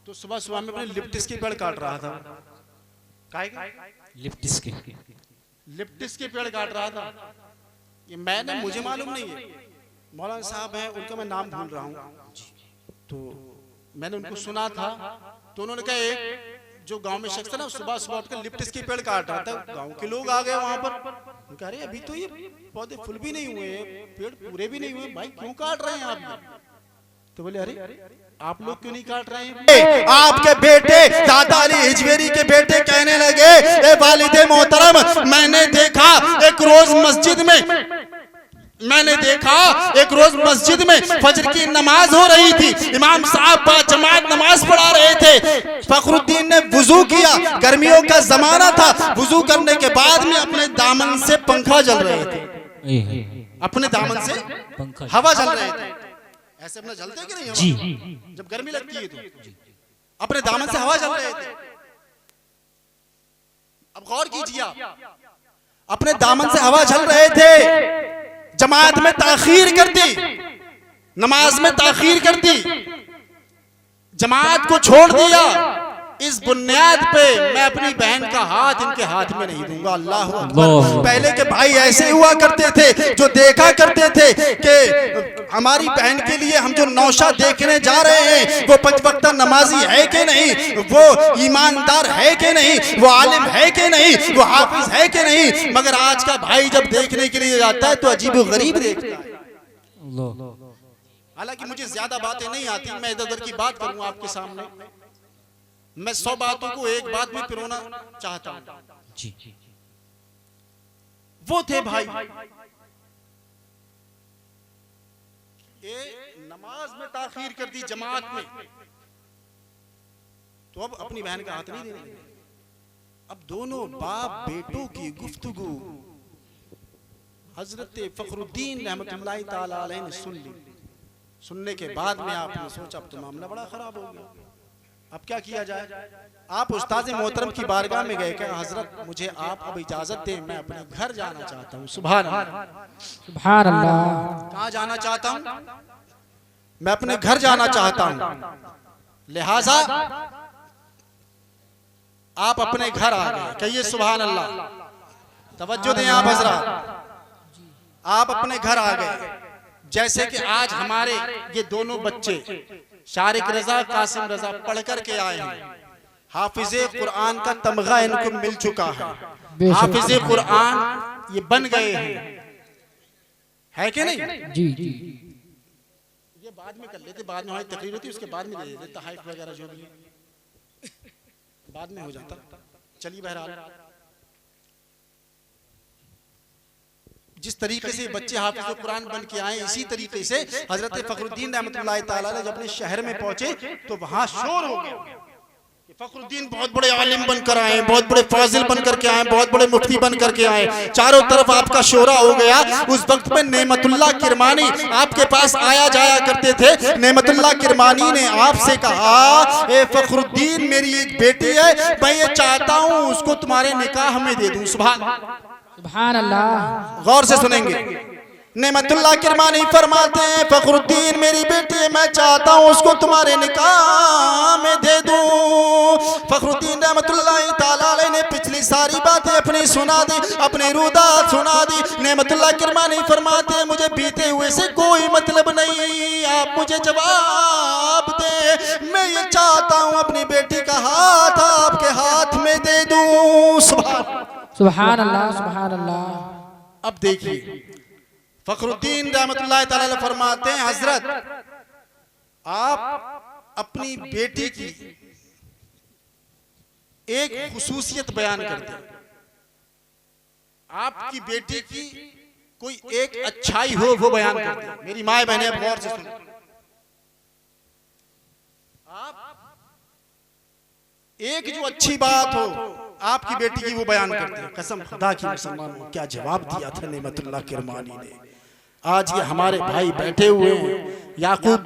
तो सुबह सुबह में अपने लिप्टिस के पेड़ काट रहा था। लिप्टिस के पेड़ काट रहा था। ये मैंने, मुझे मालूम नहीं है, मौलाना साहब हैं उनका मैं नाम भूल रहा हूँ, तो मैंने उनको सुना था। तो उन्होंने कहा एक जो गांव में शख्स था ना, सुबह सुबह उठकर लिप्टिस के पेड़ काट रहा था। गांव के लोग आ गए वहां पर, कह रहे अभी तो ये पौधे फूल भी नहीं हुए, पेड़ पूरे भी नहीं हुए, भाई क्यों काट रहे हैं आप? तो बोले अरे आप लोग क्यों नहीं काट रहे हैं? आपके बेटे दाता अली हिजवेरी के बेटे कहने लगे, ए वालिदे मोहतरम मैंने देखा एक रोज मस्जिद में फजर की नमाज हो रही थी, इमाम साहब बाजमात नमाज पढ़ा रहे थे। फखरुद्दीन ने वुजू किया, गर्मियों का जमाना था, वुजू करने के बाद में अपने दामन से पंखा जल रहे थे, अपने दामन से हवा जल रहे थे। ऐसे अपना जलते कि नहीं हवा? जी। जब गर्मी लगती है तो अपने दामन से हवा जल रहे थे। अब गौर कीजिए, अपने दामन से हवा जल रहे थे, जमात में ताखीर कर दी, नमाज में ताखीर कर दी, जमात को छोड़ दिया। इस बुनियाद पे मैं अपनी बहन का हाथ इनके हाथ में नहीं दूंगा। अल्लाह अकबर। पहले के भाई ऐसे हुआ करते थे जो देखा करते थे कि हमारी बहन के लिए हम जो नौशा देखने जा रहे हैं वो 5 वक्त नमाजी है कि नहीं, वो ईमानदार है कि नहीं, वो आलिम है कि नहीं, वो हाफिज है कि नहीं। मगर आज का भाई जब देखने के लिए जाता है तो अजीब गरीब देखता है। हालांकि मुझे ज्यादा बातें नहीं आती, मैं इधर उधर की बात करूंगा आपके सामने। मैं 100 बातों को एक बात में पिरोना चाहता हूं। वो थे भाई ये नमाज में ताखीर कर दी जमात में, तो अब अपनी बहन का हाथ नहीं देने। अब दोनों बाप बेटों की गुफ्तगू हजरत फखरुद्दीन रहमतुल्लाह ताला अलैह ने सुन ली। सुनने के बाद में आपने सोचा अब तो मामला बड़ा खराब हो गया, अब क्या किया जाए। आप उस्ताद मोहतरम की बारगाह में गए, कहा हजरत मुझे आप अब इजाजत दें, मैं अपने घर जाना चाहता हूँ। सुभान अल्लाह, सुभान अल्लाह। कहाँ जाना चाहता हूँ? मैं अपने घर जाना चाहता हूँ, लिहाजा आप अपने घर आ गए। कहिए सुभान अल्लाह, तवज्जो दें आप हजरत। आप अपने घर आ गए। जैसे कि आज हमारे ये दोनों बच्चे शारिक रजा, कासिम रजा पढ़ कर के आए हैं, हाफिजे कुरान का तमगा इनको मिल चुका है, हाफिजे कुरान ये बन गए हैं, है कि नहीं? जी ये बाद में कर लेते, बाद में हमारी तकरीर होती है उसके बाद में दे देते तहफ़ वगैरह जो भी है बाद में हो जाता। चलिए बहरहाल जिस तरीके से बच्चे हाफिज़ कुरान बन के आए, इसी तरीके से हजरत फखरुद्दीन रहमतुल्लाह ताला अलैह जब अपने शहर में पहुंचे तो वहां शोर हो गया कि फखरुद्दीन बहुत बड़े आलिम बनकर आए, बहुत बड़े फाजिल बनकर के आए, बहुत बड़े मुफ्ती बनकर के आए। चारों तरफ आपका शोरा हो गया। उस वक्त में नेमतुल्लाह किरमानी आपके पास आया जाया करते थे। नेमतुल्लाह किरमानी ने आपसे कहा, ए फखरुद्दीन मेरी एक बेटी है, मैं ये चाहता हूँ उसको तुम्हारे निकाह में दे दूं। सुभान अल्लाह। गौर से सुनेंगे। नेमतुल्लाह किरमानी फरमाते हैं, फखरुद्दीन मेरी बेटी है, मैं चाहता हूँ उसको तुम्हारे निकाह में दे दूं। फखरुद्दीन रहमतुल्लाह ताला अलैह ने पिछली सारी बातें अपनी सुना दी, अपनी रुदात सुना दी। नेमतुल्लाह किरमानी फरमाते हैं, मुझे बीते हुए से कोई मतलब नहीं, आप मुझे जवाब दे। मैं ये चाहता हूँ अपनी बेटी का हाथ आपके हाथ में दे दूं। सुभान अल्लाह, सुभान अल्लाह। अब देखिए फखरुद्दीन रहमतुल्लाह ताला अलैह फरमाते हैं, हजरत आप अपनी बेटी की एक खुसूसियत बयान करते हैं। आपकी बेटी की कोई एक अच्छाई हो वो बयान करते हैं। मेरी माए बहनें अब गौर से सुनो। आप एक जो अच्छी बात हो आपकी बेटी की वो बयान करते हैं। कसम खुदा की मुसलमानों को क्या जवाब दिया था नेमतुल्लाह किरमानी ने। आज ये हमारे भाई बैठे हुए हैं, याकूब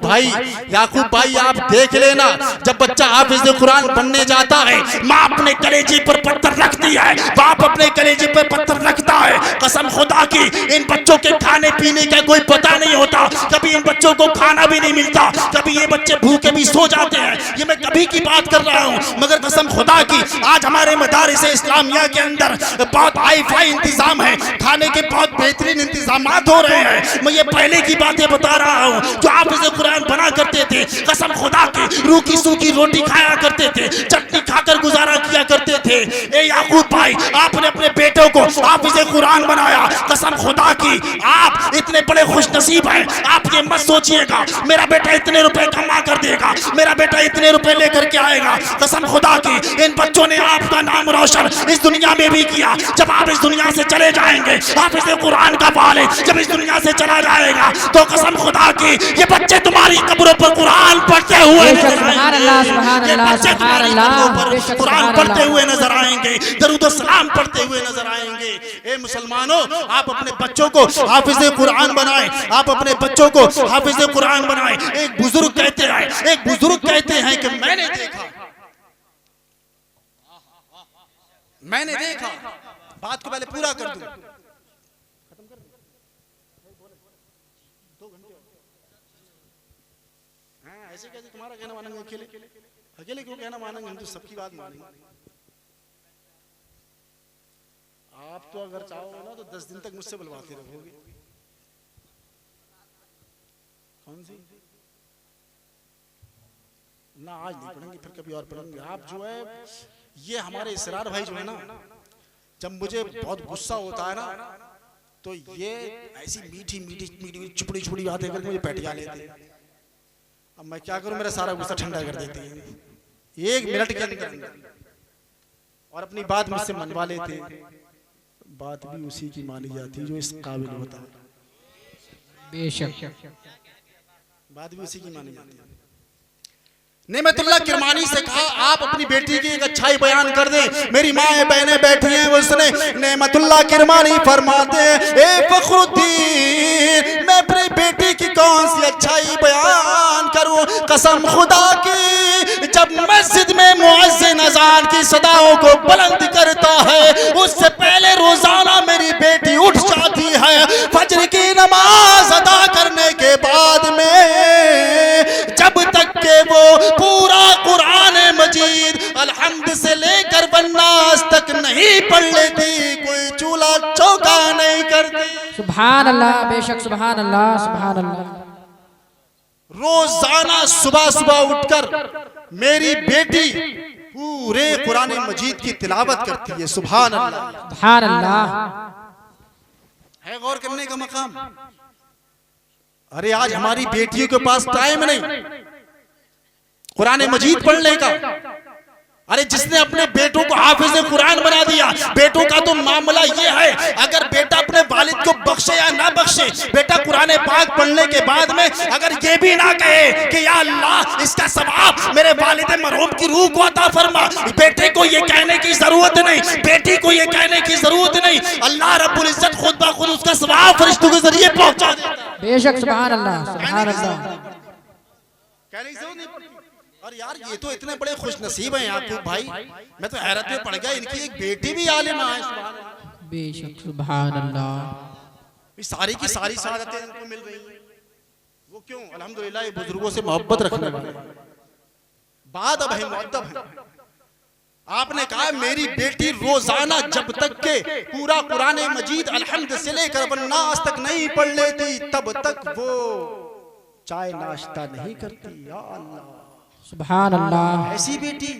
भाई आप देख लेना, जब बच्चा हाफिज़ कुरान बनने जाता है, माँ अपने कलेजे पर पत्थर रखती है, बाप अपने कलेजे पर पत्थर रखता है। कसम खुदा की इन बच्चों के खाने पीने का कोई पता नहीं होता, कभी इन बच्चों को खाना भी नहीं मिलता, कभी ये बच्चे भूखे भी सो जाते हैं। ये मैं कभी की बात कर रहा हूँ, मगर कसम खुदा की आज हमारे मदारिस इस्लामिया के अंदर बहुत हाई फाई इंतजाम है, खाने के बहुत बेहतरीन इंतजाम हो रहे हैं। मैं ये पहले की बातें बता रहा हूँ, जो हाफिज़ कुरान बना करते थे, कसम खुदा की रूखी सूखी रोटी खाया करते थे, चटनी खाकर गुजारा किया करते थे। ए याकूब भाई, आपने अपने बेटों को हाफिज़ कुरान बनाया। कसम खुदा की आप इतने बड़े खुश नसीब हैं। आप ये मत सोचिएगा मेरा बेटा इतने रुपए कमा कर देगा, मेरा बेटा इतने रुपए लेकर के आएगा। कसम खुदा की इन बच्चों ने आपका नाम रोशन इस दुनिया में भी किया। जब आप इस दुनिया से चले जाएंगे, हाफिज़ कुरान का वालिद जब इस दुनिया से चला जाएगा, तो कसम खुदा की ये बच्चे तुम्हारी कब्रों पर कुरान पढ़ते हुए नजर आएंगे। ये बच्चे तुम्हारी कब्रों पर कुरान पढ़ते हुए नजर आएंगे, दरूद व सलाम पढ़ते हुए नजर आएंगे। ए मुसलमानों, आप अपने बच्चों को हाफिज़ कुरान बनाएं, आप अपने बच्चों को हाफिज़ कुरान बनाएं। एक बुजुर्ग कहते हैं कि मैंने देखा, बात को पहले पूरा कर दूं। ऐसे कैसे तुम्हारा कहना मानेंगे? अकेले क्यों कहना मानेंगे? हम तो सबकी बात मानेंगे। आप तो अगर चाहो ना तो 10 दिन तक मुझसे बुलवाते रहोगे। कौन सी? ना आज नहीं पढ़ेंगे, फिर कभी और पढ़ेंगे। आप जो है ये हमारे इसरार भाई जो है ना, जब मुझे बहुत गुस्सा होता है ना तो ये ऐसी मीठी मीठी मीठी चुपड़ी चुपड़ी बातें करके मुझे पैटिया लेते हैं। अब मैं क्या करूं, मेरा सारा गुस्सा ठंडा कर देती है 1 मिनट के अंदर, और अपनी बात मुझसे मनवा लेते। बात भी उसी की मानी जाती है जो इस काबिल होता है। बेशक बात भी उसी की मानी जाती है। नेमतुल्लाह किरमानी से कहा आप अपनी बेटी की एक अच्छाई बयान कर दें। मेरी माएँ बहनें बैठी हैं, वो सुने। नेमतुल्लाह किरमानी फरमाते हैं, ए फखरुद्दीन, मैं अपनी बेटी की कौन सी अच्छाई बयान करूं? कसम खुदा की, जब मस्जिद में मुअज्जिन अज़ान की सदाओं को बुलंद करता है, उससे पहले रोजाना मेरी बेटी उठ जाती है। फजर की नमाज अदा करने के बाद में जब तक के वो पूरा कुरान मजीद अलहम्द से लेकर वन्नास तक नहीं पढ़ लेती, कोई चूल्हा चौका नहीं करती। सुभान अल्लाह, बेशक सुभान अल्लाह, सुभान अल्लाह। रोजाना सुबह सुबह उठकर मेरी बेटी पूरे कुरान मजीद की तिलावत करती है। सुभान अल्लाह, सुभान अल्लाह। है गौर करने का मकाम। अरे आज हमारी बेटियों के पास टाइम नहीं कुरान मजीद पढ़ने का। अरे जिसने अपने बेटों को हाफिज कुरान बना दिया, बेटों का तो मामला ये है, अगर बेटा अपने वालिद को बख्शे या ना बख्शे, बेटा कुरान पाक पढ़ने के बाद में अगर ये भी ना कहे कि या अल्लाह इसका सवाब मेरे वालिद मरहूम की रूह को अता फरमा, बेटे को ये कहने की जरूरत नहीं, बेटी को ये कहने की जरूरत नहीं, अल्लाह रब्बुल इज्जत खुद ब खुद उसका सवाब फरिश्तों के जरिए पहुंचा देता है। बेशक सुभान अल्लाह, सुभान अल्लाह। कहने की जरूरत नहीं पड़ती। और यार ये तो इतने बड़े खुश नसीब हैं याकूब भाई, मैं तो हैरत में पड़ गया, इनकी एक बेटी भी आलिमा है। बेशक सुभान अल्लाह। सारी की सारी सआदतें इनको मिल रही हैं। वो क्यों? अल्हम्दुलिल्लाह ये बुजुर्गों से मोहब्बत रखने वाले। बात अब है मुअद्दब है। आपने कहा मेरी बेटी रोजाना जब तक के पूरा कुरान मजीद अलहम्द से लेकर वन्नास तक नहीं पढ़ लेती, तब तक वो चाय नाश्ता नहीं करती। या अल्लाह, सुभान अल्लाह। ऐसी बेटी,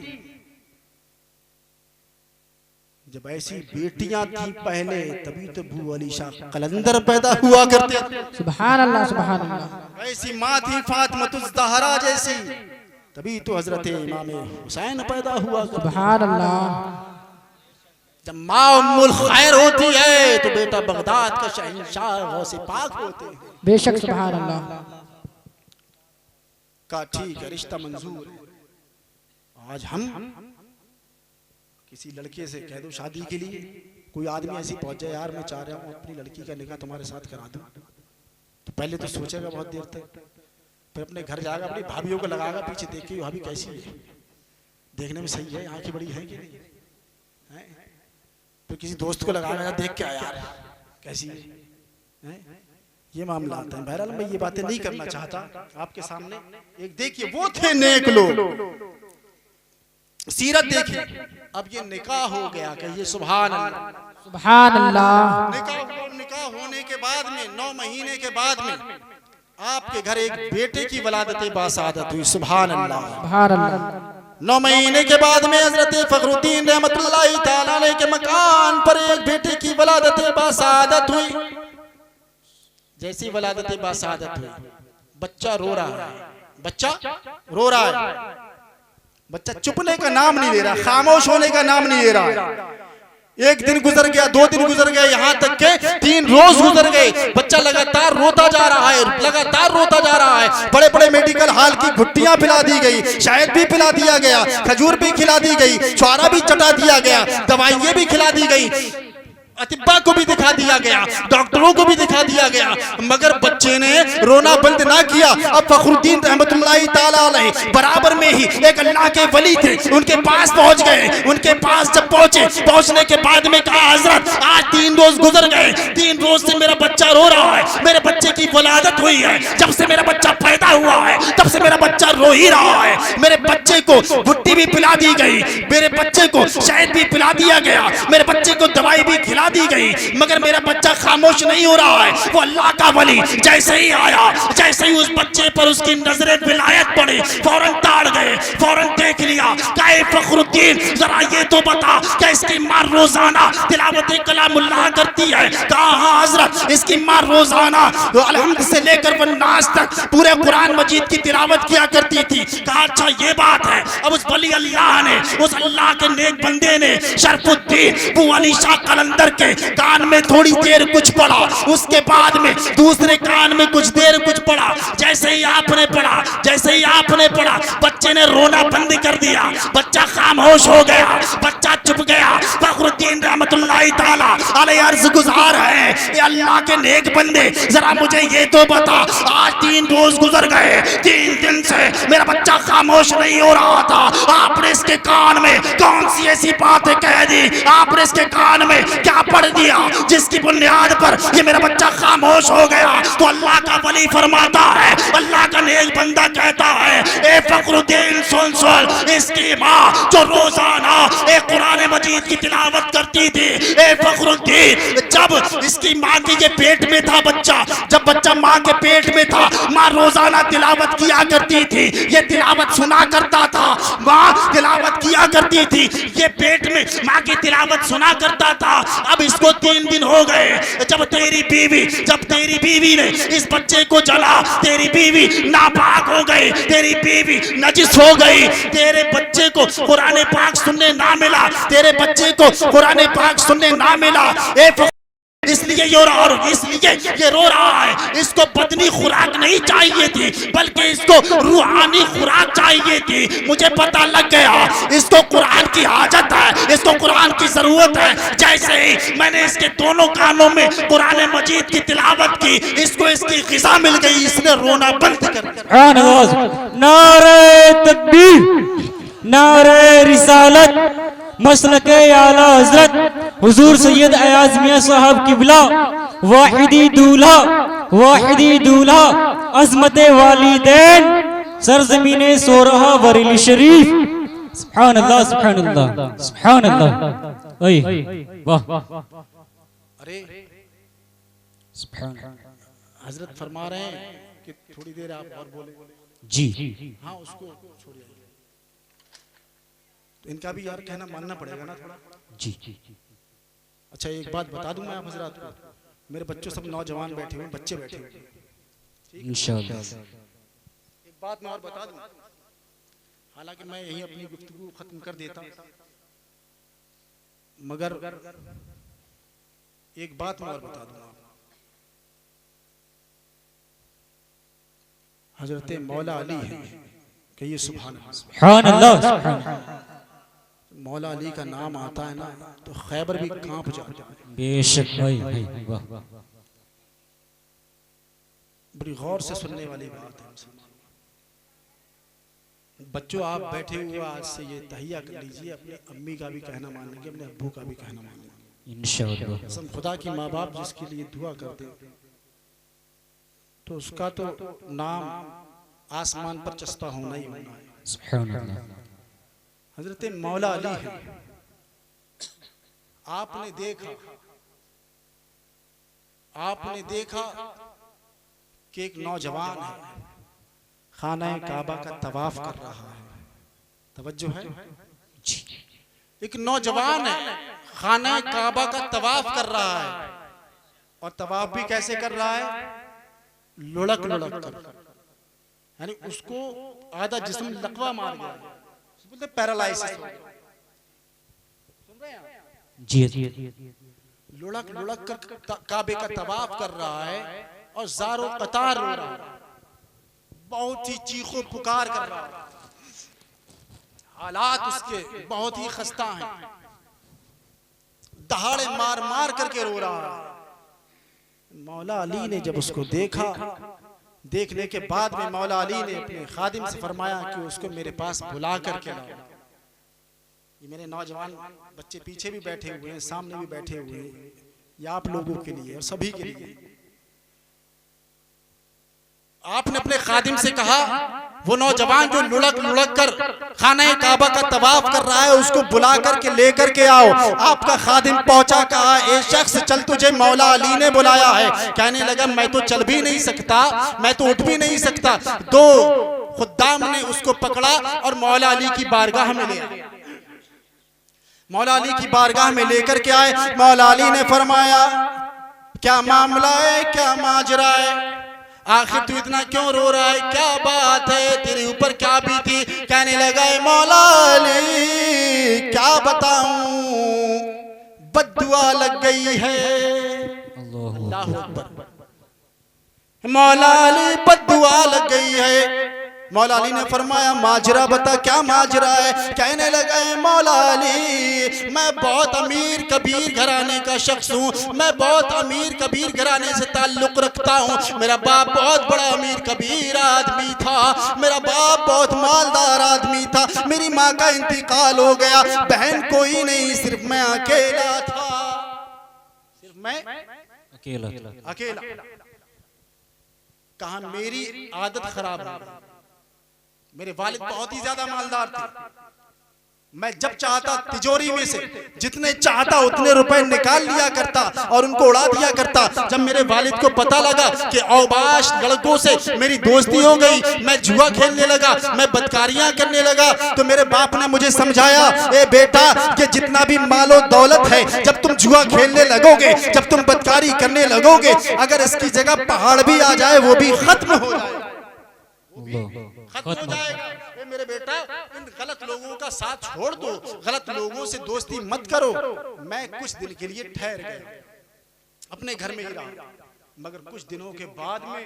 जब ऐसी बेटियां थी पहले तभी तो भू अली शाह कलंदर पैदा हुआ करते थे। सुभान अल्लाह, सुभान अल्लाह। ऐसी माँ थी फातिमतुज़ ज़हरा जैसी, तभी तो हजरत इमाम हुसैन पैदा हुआ। सुभान अल्लाह। जब माँ उम्मुल खैर होती है तो बेटा बगदाद का शहंशाह गौसे पाक होते हैं। बेशक सुभान अल्लाह। का ठीक है, रिश्ता मंजूर है। आज हम किसी लड़के से कह दो शादी के लिए, कोई आदमी ऐसी पहुंच जाए, यार मैं चाह रहा हूँ अपनी लड़की का निकाह तुम्हारे साथ करा दूं, तो पहले तो सोचेगा बहुत देर तक, फिर अपने घर जाएगा, अपनी भाभीयों को लगाएगा पीछे, देख के भाभी कैसी है, देखने में सही है, आंखें बड़ी है कि नहीं है? फिर किसी दोस्त को लगाएगा, देख के आया यार कैसी है? ये मामला आता है। बहरहाल मैं ये बातें नहीं करना चाहता आपके सामने। एक देखिए वो थे नेक लोग, सीरत देखिए। अब ये निकाह हो गया, कहिए सुभान अल्लाह, सुभान अल्लाह। निकाह होने के बाद में 9 महीने के बाद में आपके घर एक बेटे की वलादत बासादत हुई। सुभान अल्लाह, सुभान अल्लाह। 9 महीने के बाद में हजरत फखरुद्दीन रहमतुल्लाहि तआला अलैह के मकान पर एक बेटे की वलादत बासादत हुई। जैसी वलादत बासादत हुई, बच्चा रो रहा है, बच्चा रो रहा है, बच्चा चुपने का नाम नहीं ले रहा, खामोश होने का नाम नहीं ले रहा। एक दिन गुजर गया, 2 दिन गुजर गए, यहाँ तक के 3 रोज गुजर गए, बच्चा लगातार रोता जा रहा है, लगातार रोता जा रहा है। बड़े बड़े मेडिकल हॉल की घुट्टियां पिला दी गई, शहद भी पिला दिया गया, खजूर भी खिला दी गई, छुआरा भी चटा दिया गया, दवाइयां भी खिला दी गई, अतिब्बा को भी दिखा दिया गया, डॉक्टरों को भी दिखा दिया गया, मगर बच्चे ने रोना बंद ना किया। अब फखरुद्दीन रहमतुल्लाहि तआला अलैह बराबर में ही एक अल्लाह के वली थे, उनके पास पहुंच गए। उनके पास जब पहुंचे, पहुंचने के बाद में कहा, हजरत आज 3 रोज गुजर गए, 3 रोज से मेरा बच्चा रो रहा है, मेरे बच्चे की वलादत हुई है, जब से मेरा बच्चा पैदा हुआ है तब से मेरा बच्चा रो ही रहा है। मेरे बच्चे को भुट्टी भी पिला दी गई, मेरे बच्चे को शहद भी पिला दिया गया, मेरे बच्चे को दवाई भी खिला खिला दी गई, मगर मेरा बच्चा खामोश नहीं हो रहा है। वो अल्लाह का वली जैसे ही आया, जैसे ही उस बच्चे पर उसकी नजरे विलायत पड़ी, फौरन ताड़ गए, फौरन देख लिया। कहे फखरुद्दीन जरा ये तो बता क्या इसकी माँ रोजाना तिलावत कलामुल्लाह करती है? कहा हाँ हजरत, इसकी माँ रोजाना अलहम्द से लेकर वन्नास तक पूरे कुरान मजीद की तिलावत किया करती थी। कहा अच्छा ये बात है। अब उस वली अल्लाह ने, उस अल्लाह के नेक बंदे ने शरफुद्दीन बू अली शाह कलंदर के कान में थोड़ी देर कुछ पढ़ा, उसके बाद में दूसरे कान में कुछ देर कुछ पढ़ा। जैसे ही आपने पढ़ा, जैसे ही आपने पढ़ा, बच्चे ने रोना बंद कर दिया, बच्चा खामोश हो गया, बच्चा चुप गया। फखरुद्दीन रहमतुल्लाहि ताला अलैहि अर्ज गुजार है, ये अल्लाह के नेक बंदे जरा मुझे ये तो बता, आज 3 रोज गुजर गए, 3 दिन से मेरा बच्चा खामोश नहीं हो रहा था, आपने इसके कान में कौन सी ऐसी बातें कह दी, आपने इसके कान में क्या पढ़ दिया जिसकी बुनियाद पर ये मेरा बच्चा खामोश हो गया? तो अल्लाह का वली फरमाता है, अल्लाह का नेक बंदा कहता है, ए फखरुद्दीन सुन सुन, इसकी माँ जो रोजाना एक कुरान मजीद की तिलावत करती थी, ए फखरुद्दीन जब इसकी माँ के ये पेट में था बच्चा, जब बच्चा माँ के पेट में था, माँ रोजाना तिलावत किया करती थी, ये तिलावत सुना करता था, माँ तिलावत किया करती थी, ये पेट में माँ की तिलावत सुना करता था। अब इसको 3 दिन हो गए, जब तेरी बीवी ने इस बच्चे को जला, तेरी बीवी नापाक हो गई, तेरी बीवी नजिस हो गई, तेरे बच्चे को कुरान पाक सुनने ना मिला, तेरे बच्चे को कुरान पाक सुनने ना मिला, इसलिए ये रो रहा है। इसको बदनी खुराक नहीं चाहिए थी, बल्कि इसको रूहानी खुराक चाहिए थी। मुझे पता लग गया इसको कुरान की हाजत है, इसको कुरान की जरूरत है। जैसे ही मैंने इसके दोनों कानों में कुरान मजीद की तिलावत की, इसको इसकी ग़िज़ा मिल गई, इसने रोना बंद कर दिया। नारे तकबीर, नारे रिसालत, मसलके आला हजरत हुजूर सैयद अयाज मियां साहब किबला, वाहिदी दूल्हा, अजमते वालिदैन, सरजमीने सोरहा बरेली शरीफ। सुभान अल्लाह, सुभान अल्लाह, सुभान अल्लाह। वाह, अरे हजरत फरमा रहे हैं कि थोड़ी देर आप और बोले। जी हाँ उसको छोड़िए, तो इनका भी यार कहना मानना पड़ेगा ना थोड़ा। जी अच्छा एक बात बता दूं मैं आप हजरत को, मेरे बच्चों सब नौजवान बैठे हुए, बच्चे बैठे हुए, इंशाअल्लाह। एक बात मैं और बता दूं, हालांकि मैं यही अपनी गुफ्तगू खत्म कर देता, मगर एक बात मैं और बता दूंगा। हजरत मौला अली है, कहिए सुभान अल्लाह। मौला अली का नाम आता है ना तो खैबर भी कांप जाता है। बेशक भाई, वाह। बड़ी गौर से सुनने वाली बात है। बच्चों आप बैठे हुए आज से ये तहिया कर लीजिए, अपनी अम्मी का भी कहना मान लेंगे, अपने अब्बू का भी कहना मान लेंगे इंशाअल्लाह। कसम खुदा की, माँ बाप जिसके लिए दुआ करते तो उसका तो नाम आसमान पर चस्पा होना ही होना है। सुभान अल्लाह। हजरत मौला अली है। आपने देखा कि एक नौजवान है, खाना काबा का तवाफ कर रहा है। तवज्जो है जी, एक नौजवान है, खाना काबा का तवाफ कर रहा है, और तवाफ भी कैसे कर रहा है? लुढ़क कर, यानी उसको आधा जिस्म लकवा मार गया, बोलते पैरालाइसिस। सुन रहे हैं जी। लुढ़क कर काबे का तवाफ कर रहा है और ज़ारो कतार रो रहा है, बहुत ही चीखों पुकार कर रहा है, हालात उसके बहुत ही खस्ता हैं, दहाड़े मार मार करके रो रहा है। मौला अली ने जब उसको देखा, देखने के बाद में मौला अली ने अपने खादिम से फरमाया कि उसको मेरे पास बुला करके लाओ। ये मेरे नौजवान बच्चे पीछे भी बैठे हुए हैं, सामने भी बैठे हुए हैं, ये आप लोगों के लिए और सभी के लिए। आपने अपने खादिम से कहा वो नौजवान जो लुढ़क लुढ़क कर खाना काबा का तवाफ कर रहा है, उसको बुला करके लेकर के आओ। आपका खादिम पहुंचा, कहा ए शख्स चल, तुझे मौला अली ने बुलाया है। कहने लगा मैं तो चल भी नहीं सकता, मैं तो उठ भी नहीं सकता। तो खुद्दाम ने उसको पकड़ा और मौला अली की बारगाह में ले आए। मौला अली की बारगाह में लेकर के आए। मौला अली ने फरमाया क्या मामला है, क्या माजरा है, आखिर तू इतना क्यों रो रहा है, क्या बात है, तेरे ऊपर क्या बीती। कहने लगा मौला अली क्या बताऊं, बद्दुआ लग गई है। अल्लाहु अकबर। मौला अली बद्दुआ लग गई है। मौला अली ने फरमाया माजरा बता, क्या माजरा है। कहने लगा मौला अली मैं बहुत अमीर कबीर घराने का शख्स हूँ, मैं बहुत अमीर कबीर घराने से ताल्लुक रखता हूँ। मेरा बाप बहुत बड़ा अमीर कबीर आदमी था, मेरा बाप बहुत मालदार आदमी था। मेरी माँ का इंतकाल हो गया, बहन कोई नहीं, सिर्फ मैं अकेला था, सिर्फ मैं अकेला। कहा मेरी आदत खराब है, मेरे वालिद बहुत ही ज्यादा मालदार थे। मैं जब चाहता तिजोरी में से जितने चाहता उतने रुपए निकाल लिया करता और उनको उड़ा दिया करता। जब मेरे वालिद को पता लगा कि औबाश लड़कों से मेरी दोस्ती हो गई, मैं जुआ खेलने लगा, मैं बदकारियां करने लगा, तो मेरे बाप ने मुझे समझाया ए बेटा कि जितना भी मालो दौलत है, जब तुम जुआ खेलने लगोगे, जब तुम बदकारी करने लगोगे, अगर इसकी जगह पहाड़ भी आ जाए वो भी खत्म हो जाएगा, खत्म हो जाएगा। मेरे बेटा इन गलत लोगों का साथ छोड़ दो, गलत लोगों से दोस्ती मत करो। मैं कुछ दिन के लिए ठहर गया, अपने घर में ही रहा, मगर कुछ दिनों के बाद में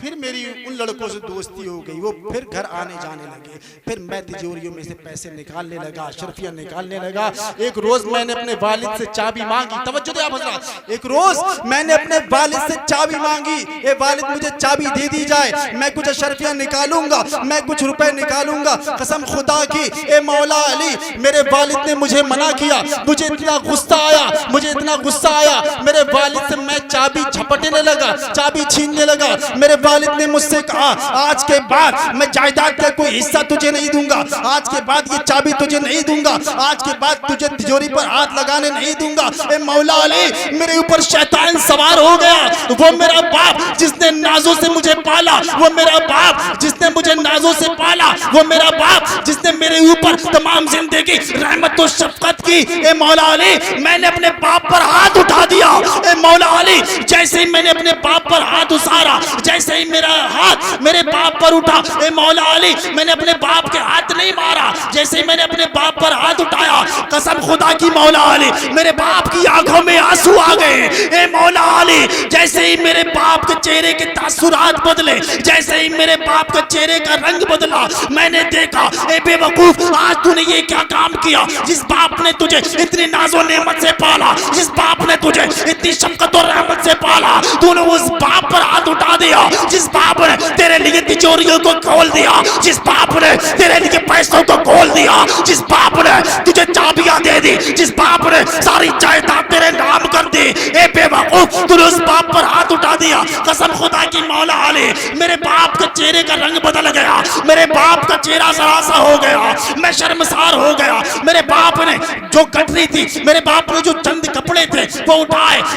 फिर मेरी उन लड़कों से दोस्ती हो गई। वो फिर घर आने जाने लगे, फिर मैं तिजोरियों में से पैसे निकालने लगा, अशरफिया निकालने लगा। एक रोज मैंने अपने वालिद से चाबी मांगी, तवज्जो दे आप हज़रात, एक रोज मैंने अपने वालिद से चाबी मांगी, ए वालिद मुझे चाबी दे दी जाए, मैं कुछ अशरफिया निकालूंगा, मैं कुछ रुपए निकालूंगा। कसम खुदा की ए मौला अली, मेरे वालिद ने मुझे मना किया। मुझे इतना गुस्सा आया, मेरे वालिद से मैं चाबी झपटने लगा, चाबी छीनने लगा। मेरे वालिद ने मुझसे कहा आज के बाद मैं जायदाद का कोई हिस्सा तुझे नहीं दूंगा, आज के बाद ये चाबी तुझे नहीं दूंगा, आज के बाद तुझे तिजोरी पर हाथ लगाने नहीं दूंगा। ए मौला अली मेरे ऊपर शैतान सवार हो गया। वो मेरा बाप जिसने नाजों से मुझे पाला, वो मेरा बाप जिसने मुझे नाजों से पाला, वो मेरा बाप जिसने मेरे ऊपर तमाम जिंदगी रहमत और शफकत की। ए मौला अली मैंने अपने बाप पर हाथ उठा दिया। ए मौला अली जैसे ही मैंने अपने बाप पर हाथ उसारा, जैसे ही मेरा हाथ मेरे बाप पर उठा, ए मौला अली मैंने अपने बाप के हाथ नहीं मारा, जैसे ही मैंने अपने बाप पर हाथ उठाया, कसम खुदा की मौला अली मेरे बाप की आंखों में आंसू आ गए। ए मौला अली जैसे ही मेरे बाप के चेहरे के तासुरात बदले, जैसे ही मेरे बाप के चेहरे का रंग बदला, मैंने देखा ए बेवकूफ आज तूने ये क्या काम किया। जिस बाप ने तुझे इतनी नाज़ो नेमत से पाला, जिस बाप ने तुझे इतनी शफकत और रहमत से पाला, तूने उस बाप पर हाथ उठा दिया। जिस बाप ने तेरे लिए तिजोरियों को खोल दिया, जिस बाप ने तेरे लिए पैसों को खोल दिया, जिस बाप ने तुझे चाबियां दे दी, जिस बाप ने सारी जायदाद तेरे नाम कर दी, ए बेवकूफ तूने उस बाप पर हाथ उठा दिया। कसम खुदा की मौला अली मेरे बाप के चेहरे का रंग बदल गया, मेरे बाप का चेहरा सरासा हो गया, मैं शर्मसार हो गया। मेरे बाप ने जो गठरी थी, मेरे बाप ने जो चंद कपड़े थे वो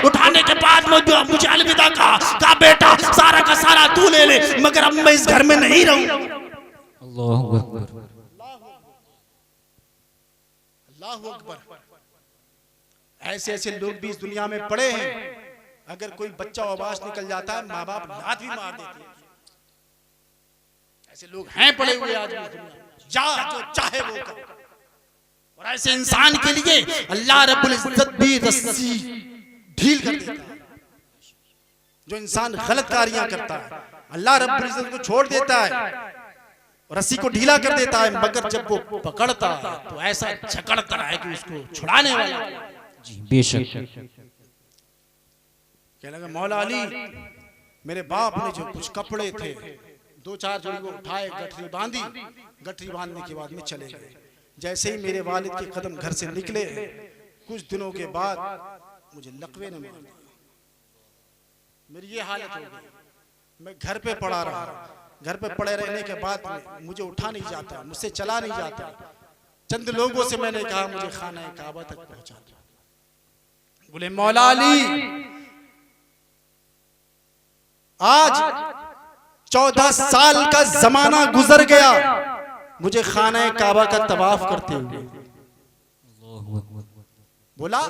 उठाने के बाद मुझे अलविदा कहा बेटा सारा का सारा तू ले ले, मगर अब मैं इस घर में नहीं रहूं। अल्लाहु अकबर। अल्लाहु अकबर। ऐसे ऐसे लोग भी इस दुनिया में पड़े हैं, अगर कोई बच्चा आवाज निकल जाता है माँ बाप लात भी मार देते हैं। ऐसे लोग हैं पड़े हुए आज इस दुनिया में, जा जो चाहे वो कर। और ऐसे इंसान के लिए अल्लाह रब्बुल इज्जत भी रस्सी ढील कर देता है। जो इंसान गलत कारियां करता है अल्लाह रब्बुल इज्जत को छोड़ देता है, रस्सी को ढीला कर देता है, मगर जब वो पकड़ता है तो ऐसा झकड़ता है कि उसको छुड़ाने वाला जी बेशक। क्या लगा मौला अली मेरे बाप ने जो कुछ कपड़े थे दो चार जोड़ी को उठाए, गठरी बांधी, गठरी बांधने के बाद में चले गए। जैसे ही मेरे वालिद के कदम घर से निकले, कुछ दिनों के बाद मुझे लकवे ने मार दिया। मेरी ये हालत हो गई, मैं घर पे पड़ा रहा, घर पे पड़े रहने के बाद मुझे उठा नहीं जाता, मुझसे चला नहीं जाता। चंद लोगों से मैंने कहा मुझे खाना काबा तक पहुंचा दो। बोले मौला अली आज 14 साल का जमाना गुजर गया मुझे खाना काबा का तवाफ करते हुए। बोला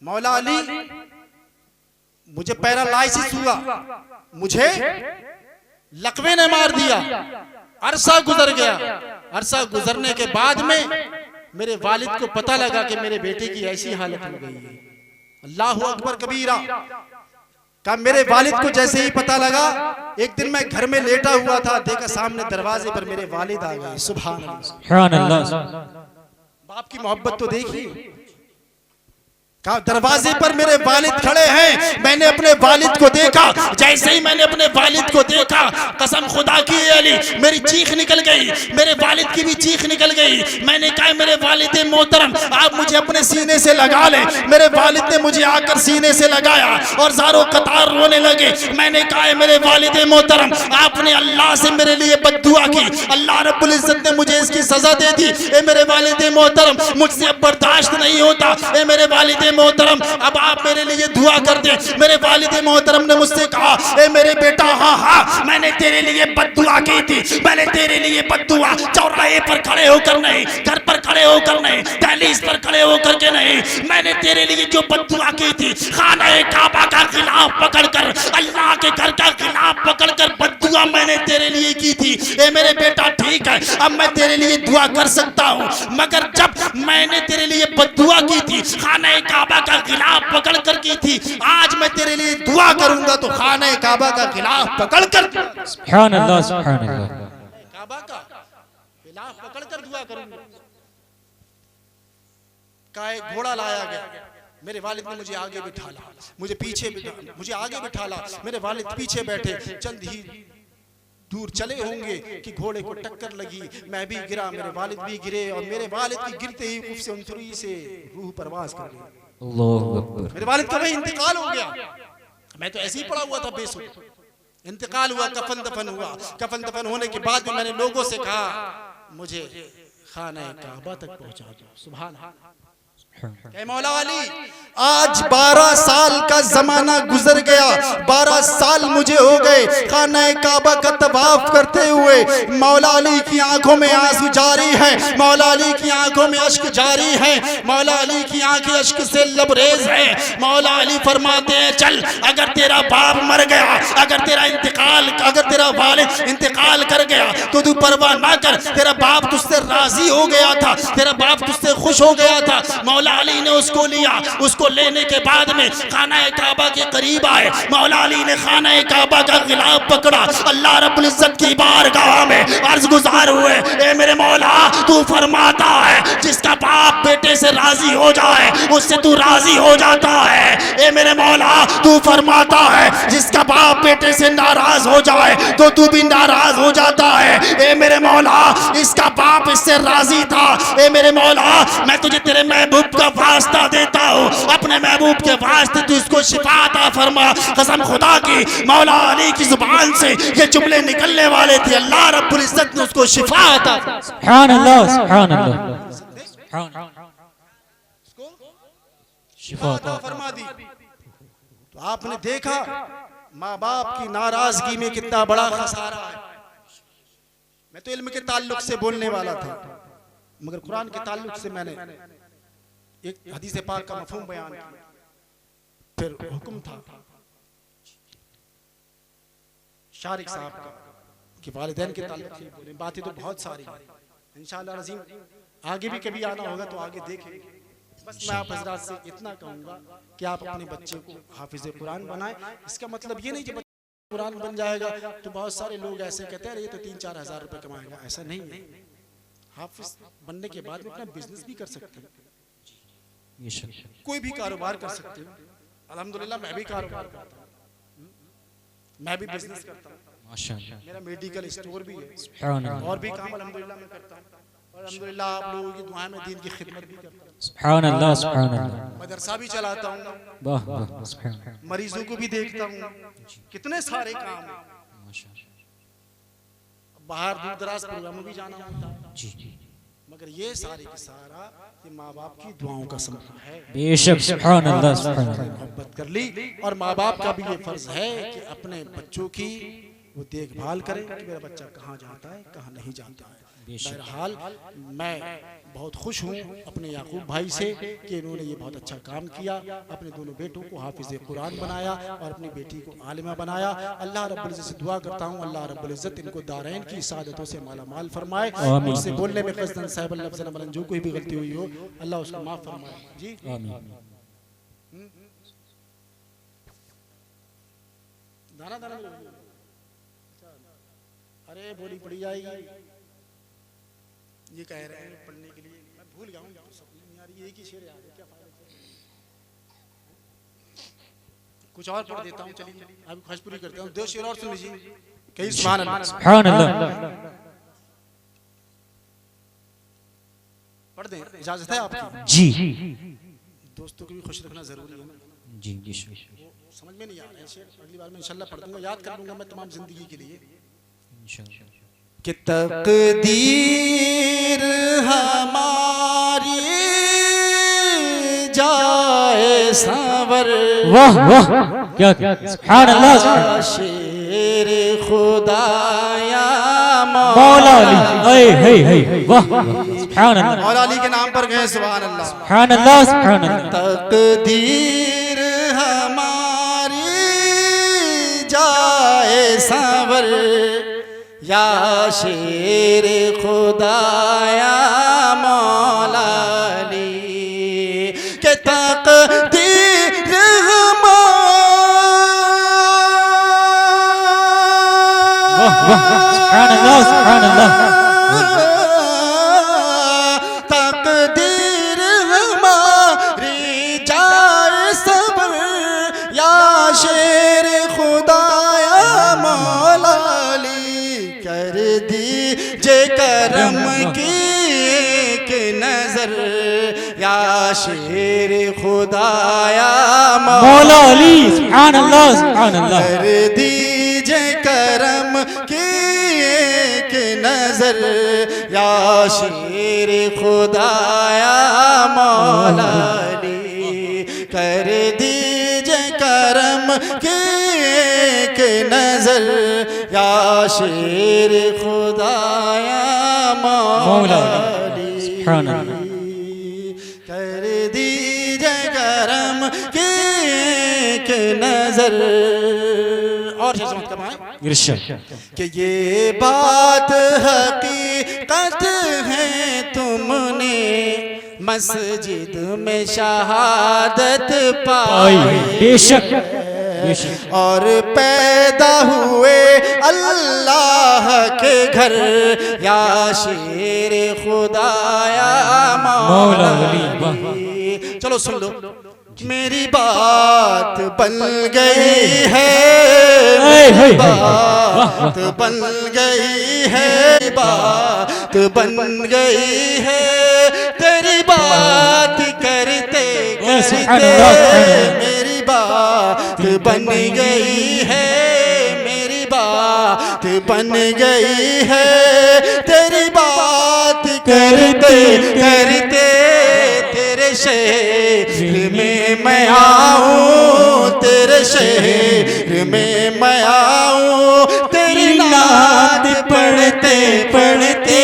मौला अली मुझे पैरालाइसिस हुआ, मुझे लकवे ने मार दिया, अरसा गुजर गया। अरसा गुजरने के बाद में मेरे वालिद को पता लगा कि मेरे बेटे की ऐसी हालत हो गई है। अल्लाहु अकबर कबीरा। कहा मेरे वालिद को जैसे ही पता लगा, एक दिन मैं घर में लेटा हुआ था, देखा सामने दरवाजे पर मेरे वालिद आ गए। सुभान अल्लाह। बाप की मोहब्बत तो देखिए। कहा दरवाजे पर मेरे वालिद खड़े हैं। मैंने अपने वालिद को देखा, जैसे ही मैंने अपने वालिद को देखा, कसम खुदा की अली मेरी चीख निकल गई, मेरे वालिद की भी चीख निकल गई। मैंने कहा मेरे वालिद मोहतरम आप मुझे अपने सीने से लगा ले। मेरे वालिद ने मुझे आकर सीने से लगाया और ज़ारो कतार रोने लगे। मैंने कहा मेरे वालिद मोहतरम आपने अल्लाह से मेरे लिए बद्दुआ की, अल्लाह रब्बुल इज्जत ने मुझे इसकी सजा दे दी। ए मेरे वालिद मोहतरम मुझसे अब बर्दाश्त नहीं होता। ए मेरे वालिद मोहतरम अब आप मेरे लिए दुआ कर दे। मेरे वालिद मोहतरम ने मुझसे कहा ए मेरे बेटा हाँ हाँ मैंने तेरे लिए बद्दुआ की थी, मैंने तेरे लिए बद्दुआ चौराहे पर खड़े होकर नहीं, घर पर खड़े होकर नहीं, दहलीज पर खड़े होकर के नहीं, मैंने तेरे लिए जो बद्दुआ की थी खाना काबा का खिलाफ पकड़कर, अल्लाह के घर का खिलाफ पकड़कर बद्दुआ मैंने तेरे लिए की थी। ए मेरे बेटा ठीक है अब मैं तेरे लिए दुआ कर सकता हूँ, मगर जब मैंने तेरे लिए बद्दुआ की थी खाना काबा का खिलाफ पकड़ कर की थी, आज मैं तेरे लिए दुआ करूंगा तो खाना काबा का खिलाफ पकड़ कर सुभान अल्लाह सुभान अल्लाह काबा का खिलाफ पकड़ कर दुआ करूंगा। का एक घोड़ा लाया गया, मेरे वालिद ने मुझे आगे बिठाला, मुझे पीछे मुझे आगे बिठाला, मेरे वालिद पीछे बैठे। चंद ही दूर चले होंगे कि घोड़े को टक्कर लगी, मैं भी गिरा, मेरे वालिद भी गिरे और मेरे वालिद की गिरते ही उफ से उनथुरी से रूह परवाज कर गई। अल्लाहु अकबर। मेरे वालिद का भाई इंतकाल हो गया, मैं तो ऐसे ही पड़ा हुआ था बेसुध। इंतकाल हुआ, कफन दफन हुआ। कफन दफन होने के बाद मैंने लोगों से कहा मुझे खाना काबा तक पहुंचा दो। सुभान मौला अली आज 12 साल का जमाना गुजर गया, 12 साल मुझे हो गए खाना काबा का तवाफ करते हुए। मौला अली की आंखों में आंसू जारी है, मौला अली की आंखों में अश्क जारी है, मौला अली की आंखें अश्क से लबरेज है। मौला अली फरमाते हैं चल अगर तेरा बाप मर गया, अगर तेरा वालिद इंतकाल कर गया तो तू परवाह ना कर, तेरा बाप तुझसे राजी हो गया था, तेरा बाप तुझसे खुश हो गया था। मौला अली ने उसको लिया, उसको लेने के बाद में खाना काबा के करीब आए। मौला अली ने खाना काबा का खिलाफ पकड़ा, अल्लाह रब्बुल इज्जत की बारगाह में अर्ज गुजार हुए ए मेरे मौला तू फरमाता है जिसका बाप बेटे से राजी हो जाए उससे तू राजी हो जाता है। ए मेरे मौला तू फरमाता है जिसका बाप बेटे से नाराज हो जाए तो तू भी नाराज हो जाता है। ए मेरे मौला इसका बाप इससे राजी था। ए मेरे मौला मैं तुझे तेरे महबूब का वास्ता देता हूँ, अपने महबूब के वास्ते तू इसको शिफा अता फरमा। कसम खुदा की मौला अली की जुबान से ये जुमले निकलने वाले थे, अल्लाह रब्बुल इज्जत ने उसको शिफा अता सुभान अल्लाह सुभान अल्लाह शिफा अता फरमा दी। तो आपने देखा माँ बाप की नाराजगी में कितना बड़ा खसारा है। मैं तो इल्म के ताल्लुक से बोलने वाला था, मगर कुरान के ताल्लुक से मैंने एक हदीस पाक का मफहूम बयान किया। फिर हुक्म था शारिक साहब का कि वालिदैन के ताल्लुक से बोले। बातें तो बहुत सारी हैं, इंशाअल्लाह अज़ीम आगे भी कभी आना होगा तो आगे देखेंगे। बस मैं आप हज़रात से इतना कहूँगा कि आप अपने बच्चे को हाफिज़ कुरान बनाएं। इसका मतलब ये नहीं कि कुरान बन जाएगा तो बहुत सारे लोग ऐसे कहते हैं ये तो 3-4 हज़ार रुपये कमाएगा, ऐसा नहीं है। हाफिज़ बनने के बाद में अपना बिजनेस भी कर सकते हैं, कोई भी कारोबार कर सकते हो। अल्हम्दुलिल्लाह मैं भी कारोबार करता हूँ, मैं भी बिजनेस करता हूँ, माशाअल्लाह मेरा मेडिकल स्टोर भी है और भी काम अल्हम्दुलिल्लाह मैं करता हूँ। अल्हम्दुलिल्लाह आप लोगों की दुआएं में दीन की खिदमत भी करता हूँ, सुभान अल्लाह सुभान अल्लाह मदरसा भी चलाता हूँ, वाह वाह सुभान अल्लाह मरीजों को भी देखता हूँ, कितने सारे काम। बाहर दूर दराज प्रोग्राम भी जाना होता है, जी मगर ये सारे की सारा ये माँ बाप की दुआओं का समूह है। बेशक सुभान अल्लाह सुभान अल्लाह मोहब्बत कर ली और माँ बाप का भी ये फर्ज है कि अपने बच्चों की वो देखभाल करें कि मेरा बच्चा कहाँ जाता है कहाँ नहीं जाता है। बहरहाल मैं बहुत खुश हूँ अपने याकूब भाई से कि इन्होंने ये बहुत अच्छा काम किया, अपने दोनों बेटों को हाफिज कुरान बनाया और अपनी बेटी को आलिमा बनाया। अल्लाह रब्बुल इज्जत से दुआ करता हूँ अल्लाह रब्बुल इज्जत इनको दारैन की सादतों से माला माल फरमाए। मुझसे बोलने में कसदन साहिब अल्लाह जो कोई भी गलती हुई हो अल्लाह उसको माफ फरमाए। जी दाना दाना अरे बोली पड़ी जाएगी, ये कह रहे हैं पढ़ने के लिए, मैं भूल गया हूँ यार, ये एक ही शेर याद है, क्या फायदा। कुछ और पढ़ देता हूँ, चलिए अभी ख्वाहिश पूरी करता हूँ, 2 शेर और सुन लीजिए। कहीं सुभान अल्लाह सुभान अल्लाह पढ़ दें, इजाजत है आपकी? जी दोस्तों को भी खुश रखना जरूरी है ना, जी जी समझ में नहीं आ रहा है शेर, अगली बार मैं इंशाल्लाह पढ़ दूंगा, याद कर लूंगा मैं तमाम जिंदगी के लिए। कि तकदीर हमारी जाए सांवर, वाह वाह क्या सुभान अल्लाह शेर खुदाया मौला अली हे हे वाह सुभान अल्लाह मौला अली के नाम पर गए सुभान अल्लाह सुभान अल्लाह सुभान अल्लाह। तकदीर हमारी जाए सांवर या शेर खुदाया मौला अली के तकदीर सुभान अल्लाह सुभान अल्लाह। तकदीर हमारी जाए सब्र या शेर खुदाया मौला अली कर दीजिए करम की एक नजर या शेर खुदाया मौला अली सुभान अल्लाह सुभान अल्लाह। कर दीजिए करम की एक नजर या शेर खुदाया मौला अली कर दीजिए करम की एक नजर या शेर खुदाया मौला अली सुभान अल्लाह। कर दीजिए करम की एक नजर। और समझ कर इरशाद कि ये बात हकीकत है तुमने मस्जिद में शहादत पाई बेशक और पैदा हुए अल्लाह के घर या शेर खुदाया मौला अली। चलो सुन लो, मेरी बात बन गई है, मेरी बात बन गई है, बात बन गई है, तेरी बात करते करते मेरी बात बन गई है, मेरी बात बन गई है, तेरी बात करते करते तेरे शहर में मैं आऊं, तेरे शहर में मैं आऊं, तेरी नात पढ़ते पढ़ते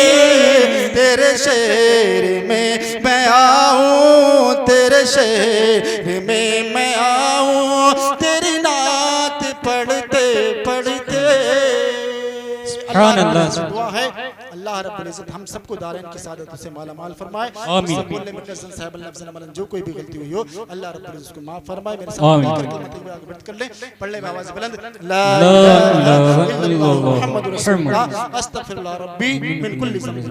तेरे शहर में मैं आऊं, तेरे शहर में मैं आऊं, तेरी नात पढ़ते पढ़ते। दुआ है अल्लाह रब्बुल इज्जत हम सबको दारैन की सादतों से माला माल फरमाए। आमीन। बोलने में कसम साहब अल्लाह जो कोई भी गलती हुई हो अल्लाह रब्बुल इज्जत को माफ फरमाए। मेरे साथ आगे कर ले, पढ़ ले आवाज बुलंद, ला इलाहा इल्लल्लाह मुहम्मदुर रसूलुल्लाह अस्तगफिरुल्लाह रब्बी मिन कुल्ली ज़ंब।